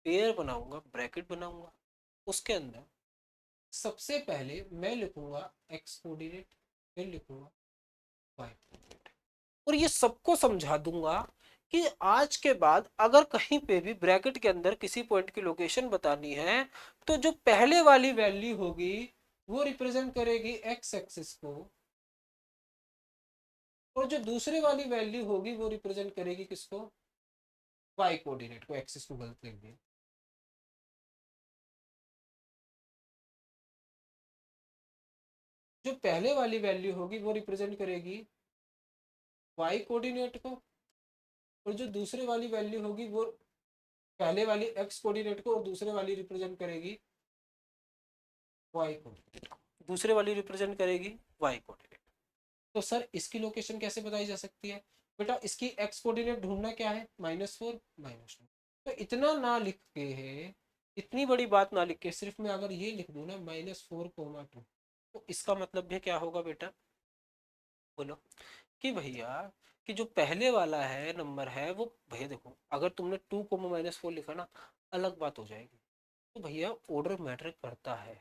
Speaker 1: पेयर बनाऊंगा, ब्रैकेट बनाऊंगा। उसके अंदर सबसे पहले मैं लिखूंगा एक्स कोऑर्डिनेट, फिर लिखूंगा वाई कोऑर्डिनेट, और ये सबको समझा दूंगा कि आज के बाद अगर कहीं पे भी ब्रैकेट के अंदर किसी पॉइंट की लोकेशन बतानी है, तो जो पहले वाली वैल्यू होगी वो रिप्रेजेंट करेगी एक्स एक्सिस को, और जो दूसरे वाली वैल्यू होगी वो रिप्रेजेंट करेगी किसको, वाई कोऑर्डिनेट को। एक्सिस को गलत लिख दिया। जो पहले वाली वैल्यू होगी वो रिप्रेजेंट करेगी वाई कोऑर्डिनेट को, और जो दूसरे वाली वैल्यू होगी वो पहले वाली एक्स कोऑर्डिनेट को, और दूसरे वाली रिप्रेजेंट करेगी वाई कोऑर्डिनेट को, दूसरे वाली रिप्रेजेंट करेगी वाई कोऑर्डिनेट। तो सर इसकी लोकेशन कैसे बताई जा सकती है बेटा, इसकी एक्स कोऑर्डिनेट ढूंढना क्या है, -4 -2। तो इतना ना लिख के है, इतनी बड़ी बात ना लिख के सिर्फ मैं अगर ये लिख दूं ना -4, 2, तो इसका मतलब भी क्या होगा बेटा, बोलो, कि भैया कि जो पहले वाला है नंबर है वो, भैया देखो अगर तुमने 2, -4 लिखा ना, अलग बात हो जाएगी। तो भैया ऑर्डर मैटर करता है,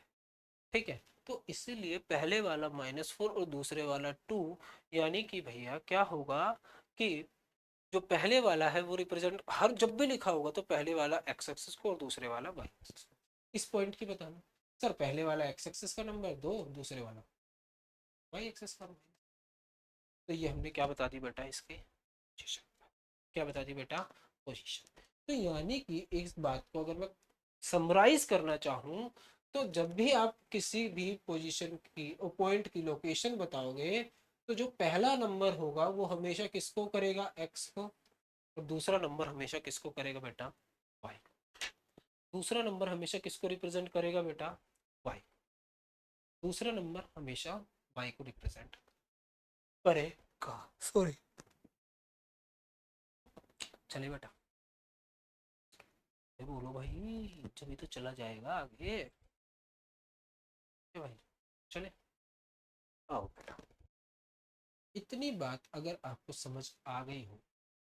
Speaker 1: ठीक है। तो इसीलिए पहले वाला -4 और दूसरे वाला 2, यानी कि भैया क्या होगा कि जो पहले वाला है वो रिप्रेजेंट, हर जब भी लिखा होगा तो पहले वाला एक्स एक्सिस को और दूसरे वाला वाई एक्सिस को। इस पॉइंट की बताना, सर पहले वाला एक्स एक्सिस का नंबर 2, दूसरे वाला वाई एक्सिस का नंबर। तो ये हमने क्या बता दी बेटा, इसके पोजीशन। क्या बता दी बेटा, पोजीशन। तो यानी कि इस बात को अगर मैं समराइज करना चाहूं, तो जब भी आप किसी भी पोजीशन की पॉइंट की लोकेशन बताओगे, तो जो पहला नंबर होगा वो हमेशा किसको करेगा, एक्स को, और दूसरा नंबर हमेशा किसको करेगा बेटा, वाई। दूसरा नंबर हमेशा किसको रिप्रेजेंट करेगा बेटा, वाई। दूसरा नंबर हमेशा वाई को रिप्रेजेंट करेगा। सॉरी, चलिए बेटा, बोलो भाई, जब तो चला जाएगा आगे। भाई चले, आओ बेटा। इतनी बात अगर आपको समझ आ गई हो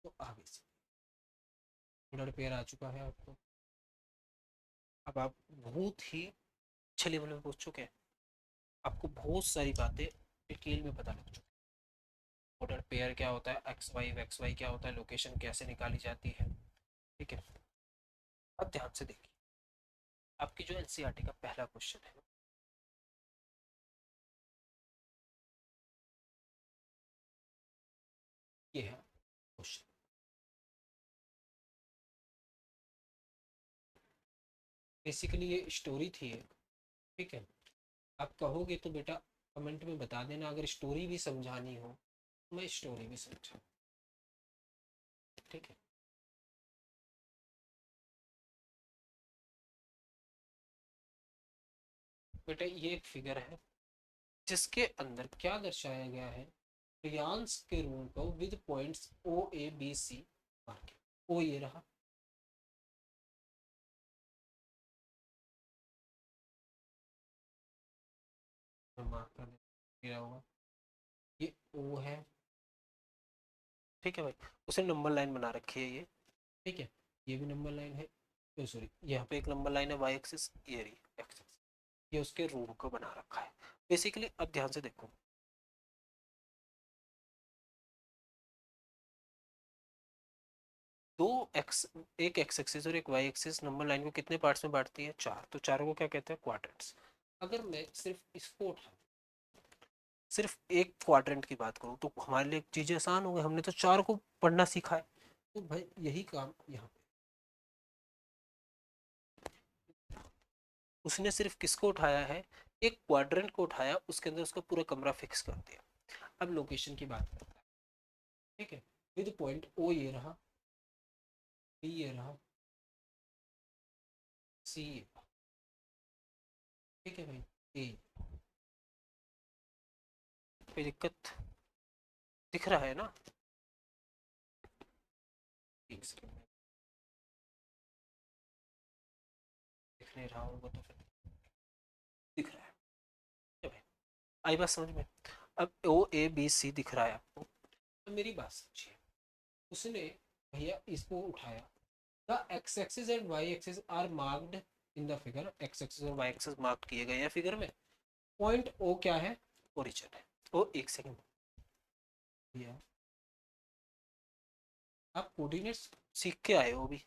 Speaker 1: तो आगे से ऑर्डर पेयर आ चुका है आपको। अब आप बहुत ही अच्छे लेवल में पहुंच चुके हैं, आपको बहुत सारी बातें डिटेल में पता लग चुकी है। ऑर्डर पेयर क्या होता है, एक्स वाई क्या होता है, लोकेशन कैसे निकाली जाती है, ठीक है। अब ध्यान से देखिए, आपकी जो एनसीईआरटी का पहला क्वेश्चन है, बेसिकली ये स्टोरी थी एक, ठीक है। आप कहोगे तो बेटा कमेंट में बता देना, अगर स्टोरी भी समझानी हो मैं स्टोरी भी समझा, ठीक है। बेटा ये एक फिगर है जिसके अंदर क्या दर्शाया गया है, रियांस के रूम को with points O A B C mark. ओ ये रहा, मैं मार्क कर दिया होगा, ये ओ है, ठीक है भाई। उसने नंबर लाइन बना रखी है ये, ठीक है। ये भी नंबर लाइन है, तो सॉरी यहाँ पे एक नंबर लाइन है वाई एक्सिस, ये रही एक्सिस, ये उसके रूम को बना रखा है बेसिकली। अब ध्यान से देखो, दो एक्स, एक एक्स एक्सिस और एक वाई एक्सिस नंबर लाइन को कितने पार्ट्स में बांटती है, चार, तो चारों को क्या कहते हैं, क्वाड्रेंट्स। अगर मैं सिर्फ इसको उठा, सिर्फ एक क्वाड्रेंट की बात करूं तो हमारे लिए चीजें आसान हो गई, हमने तो चार को पढ़ना सीखा है। तो भाई यही काम यहाँ पे उसने सिर्फ किसको उठाया है, एक क्वाड्रेंट को उठाया, उसके अंदर उसका पूरा कमरा फिक्स कर दिया। अब लोकेशन की बात करते हैं, ठीक है। विद पॉइंट ओ ये रहा, बी ये रहा, सी ये रहा, ठीक है भाई। ए, कोई दिक्कत दिख रहा है ना, एक सेकंड में, दिख नहीं रहा होगा तो फिर दिख रहा है, ठीक है भाई, आई बात समझ में। अब ओ ए बी सी दिख रहा है आपको, अब मेरी बात समझिए, उसने भैया इसको उठाया, the X axis and Y axis are marked in the figure, X axis और वाई एक्सिस मार्क किए गए हैं फिगर में। पॉइंट ओ क्या है, ओरिजिन है। ओ एक सेकंड भैया, आप कोऑर्डिनेट्स सीख के आए हो अभी,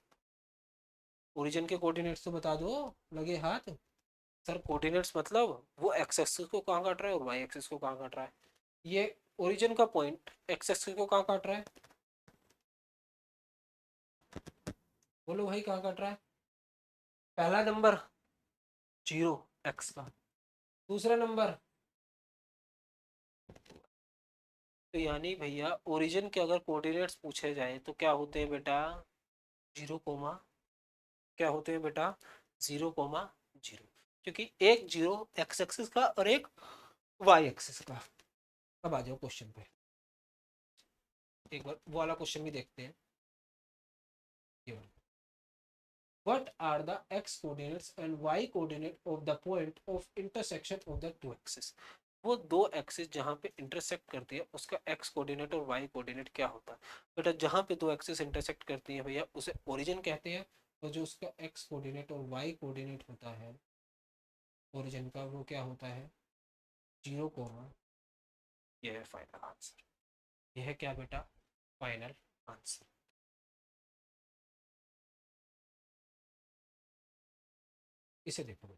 Speaker 1: ओरिजिन के कोऑर्डिनेट्स तो बता दो, लगे हाथ। सर कोऑर्डिनेट्स मतलब वो एक्स एक्सिस को कहाँ काट रहा है और वाई एक्सिस को कहाँ काट रहा है, ये ओरिजिन का पॉइंट एक्स एक्सिस को कहाँ काट रहा है, बोलो भाई कहाँ काट रहा है, पहला नंबर जीरो एक्स का, दूसरा नंबर, तो यानी भैया ओरिजिन के अगर कोऑर्डिनेट्स पूछे जाए तो क्या होते हैं बेटा, जीरो कोमा, क्या होते हैं बेटा, जीरो कोमा जीरो, क्योंकि एक जीरो एक्स एक्सिस का और एक वाई एक्सिस का। अब आ जाओ क्वेश्चन पे, एक बार वो वाला क्वेश्चन भी देखते हैं, ये वाला। What are the x coordinates and y coordinate of the point of intersection of the two axes? वो दो एक्सिस जहाँ पे इंटरसेक्ट करती है उसका एक्स कोऑर्डिनेट और वाई कोऑर्डिनेट क्या होता है, बेटा जहाँ पे दो एक्सिस इंटरसेक्ट करती है भैया उसे ओरिजिन कहते हैं, तो जो उसका एक्स कोऑर्डिनेट और वाई कोऑर्डिनेट होता है ओरिजिन का, वो क्या होता है, जीरो कोमा, ये है फाइनल आंसर, ये है क्या बेटा, फाइनल आंसर। इसे देखो,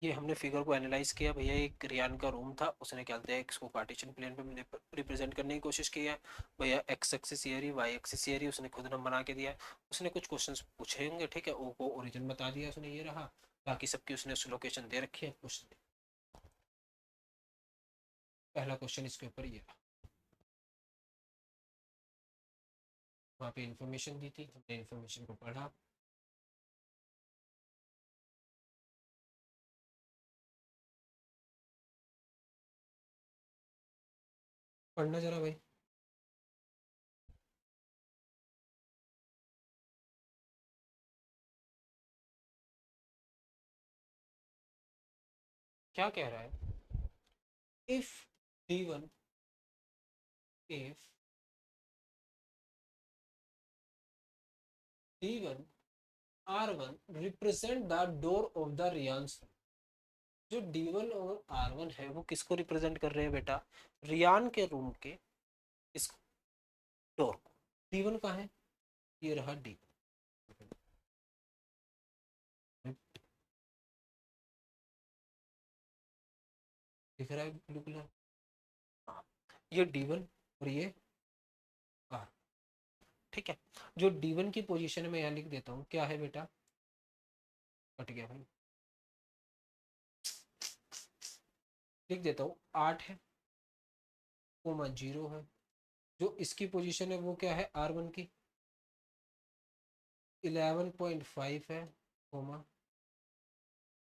Speaker 1: ये हमने फिगर को एनालाइज किया भैया, एक रियान का रूम था, उसने क्या किया, एक्स को कार्टेशियन प्लेन पे रिप्रेजेंट करने की कोशिश की है भैया, एक्स एक्सिस ये रही, वाई एक्सिस ये रही, उसने खुद नंबर बना के दिया है। उसने कुछ क्वेश्चंस पूछे होंगे, ठीक है, ओ को ओरिजिन बता दिया उसने, ये रहा, बाकी सबकी उसने लोकेशन दे रखी है क्वेश्चन, पहला क्वेश्चन इसके ऊपर ये रहा, वहाँ पे इंफॉर्मेशन दी थी, हमने इंफॉर्मेशन को पढ़ा, पढ़ना जरा भाई, क्या कह रहा है, if D1, if D1 R1 represent the door of the Riyan's, जो D1 और R1 है वो किसको रिप्रेजेंट कर रहे हैं बेटा, रियान के रूम के इस डोर को। D1 कहाँ है, ये रहा D, दिख रहा है ब्लू कलर, हाँ, ये D1 और ये R, ठीक है। जो D1 की पोजीशन है मैं यहाँ लिख देता हूँ, क्या है बेटा, कट गया भाई, लिख देता हूँ 8 है, कोमा 0 है, जो इसकी पोजीशन है वो क्या है R1 की 11.5 है, कोमा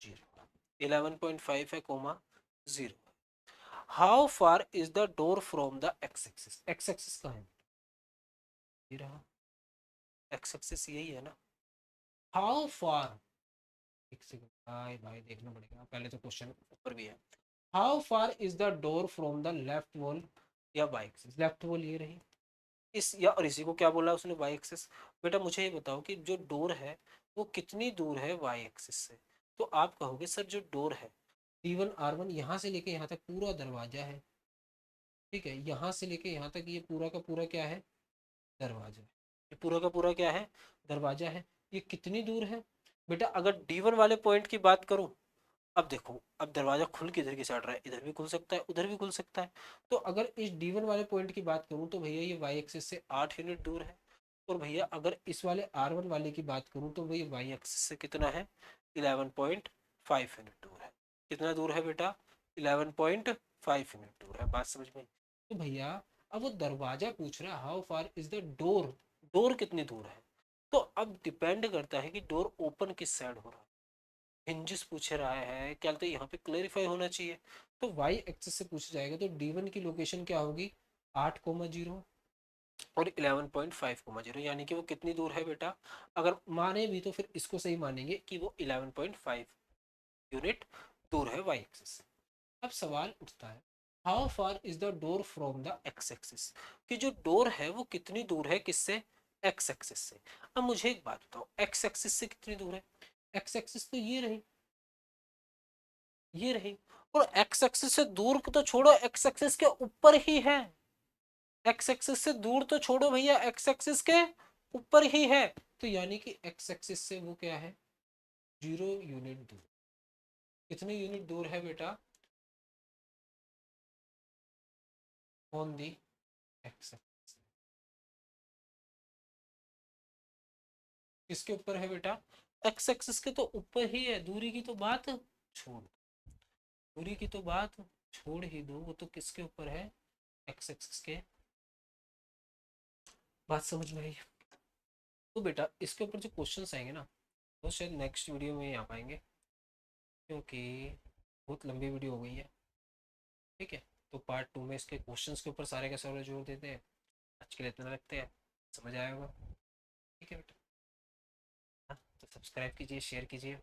Speaker 1: 0, 11.5 है, comma 0। How far is the door from the X axis, X axis कहाँ है, ये रहा, एक्स एक्सिस यही है ना। हाउ फार, एक सेकंड भाई भाई देखना पड़ेगा, पहले तो क्वेश्चन ऊपर भी है। How far is the door from the left wall या वाई एक्सिस, लेफ्ट वॉल ये रही, इस या और इसी को क्या बोला उसने वाई एक्सिस। बेटा मुझे ये बताओ कि जो डोर है वो कितनी दूर है वाई एक्सिस से। तो आप कहोगे सर जो डोर है D1 R1 यहाँ से लेके यहाँ तक पूरा दरवाजा है, ठीक है, यहाँ से लेके यहाँ तक ये पूरा का पूरा क्या है दरवाजा है, ये पूरा का पूरा क्या है दरवाजा है। ये कितनी दूर है बेटा, अगर D1 वाले पॉइंट की बात करूं, अब देखो अब दरवाजा खुल के इधर की साइड रहा है, इधर भी खुल सकता है उधर भी खुल सकता है। तो अगर इस D1 वाले पॉइंट की बात करूं तो भैया ये वाई एक्सिस से 8 यूनिट दूर है। और भैया अगर इस वाले R1 वाले की बात करूं तो भैया वाई एक्सिस से कितना है 11.5 यूनिट दूर है। कितना दूर है बेटा 11.5 यूनिट दूर है, बात समझ में। तो भैया अब वो दरवाजा पूछ रहा है how far is the door, door कितनी दूर है। तो अब डिपेंड करता है कि डोर ओपन किस साइड हो रहा है, हिंजेस पूछ रहा है क्या, तो यहाँ पे क्लेरिफाई होना चाहिए। तो वाई एक्सिस से पूछा जाएगा तो D1 की लोकेशन क्या होगी 8,0 और 11.5,0, यानी कि वो कितनी दूर है बेटा, अगर माने भी तो फिर इसको सही मानेंगे कि वो 11.5 यूनिट दूर है वाई एक्सिस से। अब सवाल उठता है how far is the door from the X axis, कि जो डोर है वो कितनी दूर है किससे एक्स एक्सिस से। अब मुझे एक बात बताओ एक्स एक्सिस से कितनी दूर है, एक्स एक्सिस तो ये रही, ये रही, और एक्स एक्सिस से दूर तो छोड़ो एक्स एक्सिस के ऊपर ही है, एक्स एक्सिस से दूर तो छोड़ो भैया एक्स एक्सिस के ऊपर ही है। तो यानी कि एक्स एक्सिस से वो क्या है 0 यूनिट दूर। कितने यूनिट दूर है बेटा ऑन दी एक्स एक्सिस, किसके ऊपर है बेटा एक्स एक्सिस के तो ऊपर ही है, दूरी की तो बात छोड़, दूरी की तो बात छोड़ ही दो, वो तो किसके ऊपर है एक्स एक्सिस के, बात समझ में आई। तो बेटा इसके ऊपर जो क्वेश्चंस आएंगे ना वो शायद नेक्स्ट वीडियो में ही आ पाएंगे, क्योंकि बहुत लंबी वीडियो हो गई है, ठीक है। तो पार्ट 2 में इसके क्वेश्चंस के ऊपर सारे का सारा जोर देते हैं। आज के लिए इतना रखते हैं, समझ आया होगा, ठीक है बेटा। हाँ तो सब्सक्राइब कीजिए शेयर कीजिए।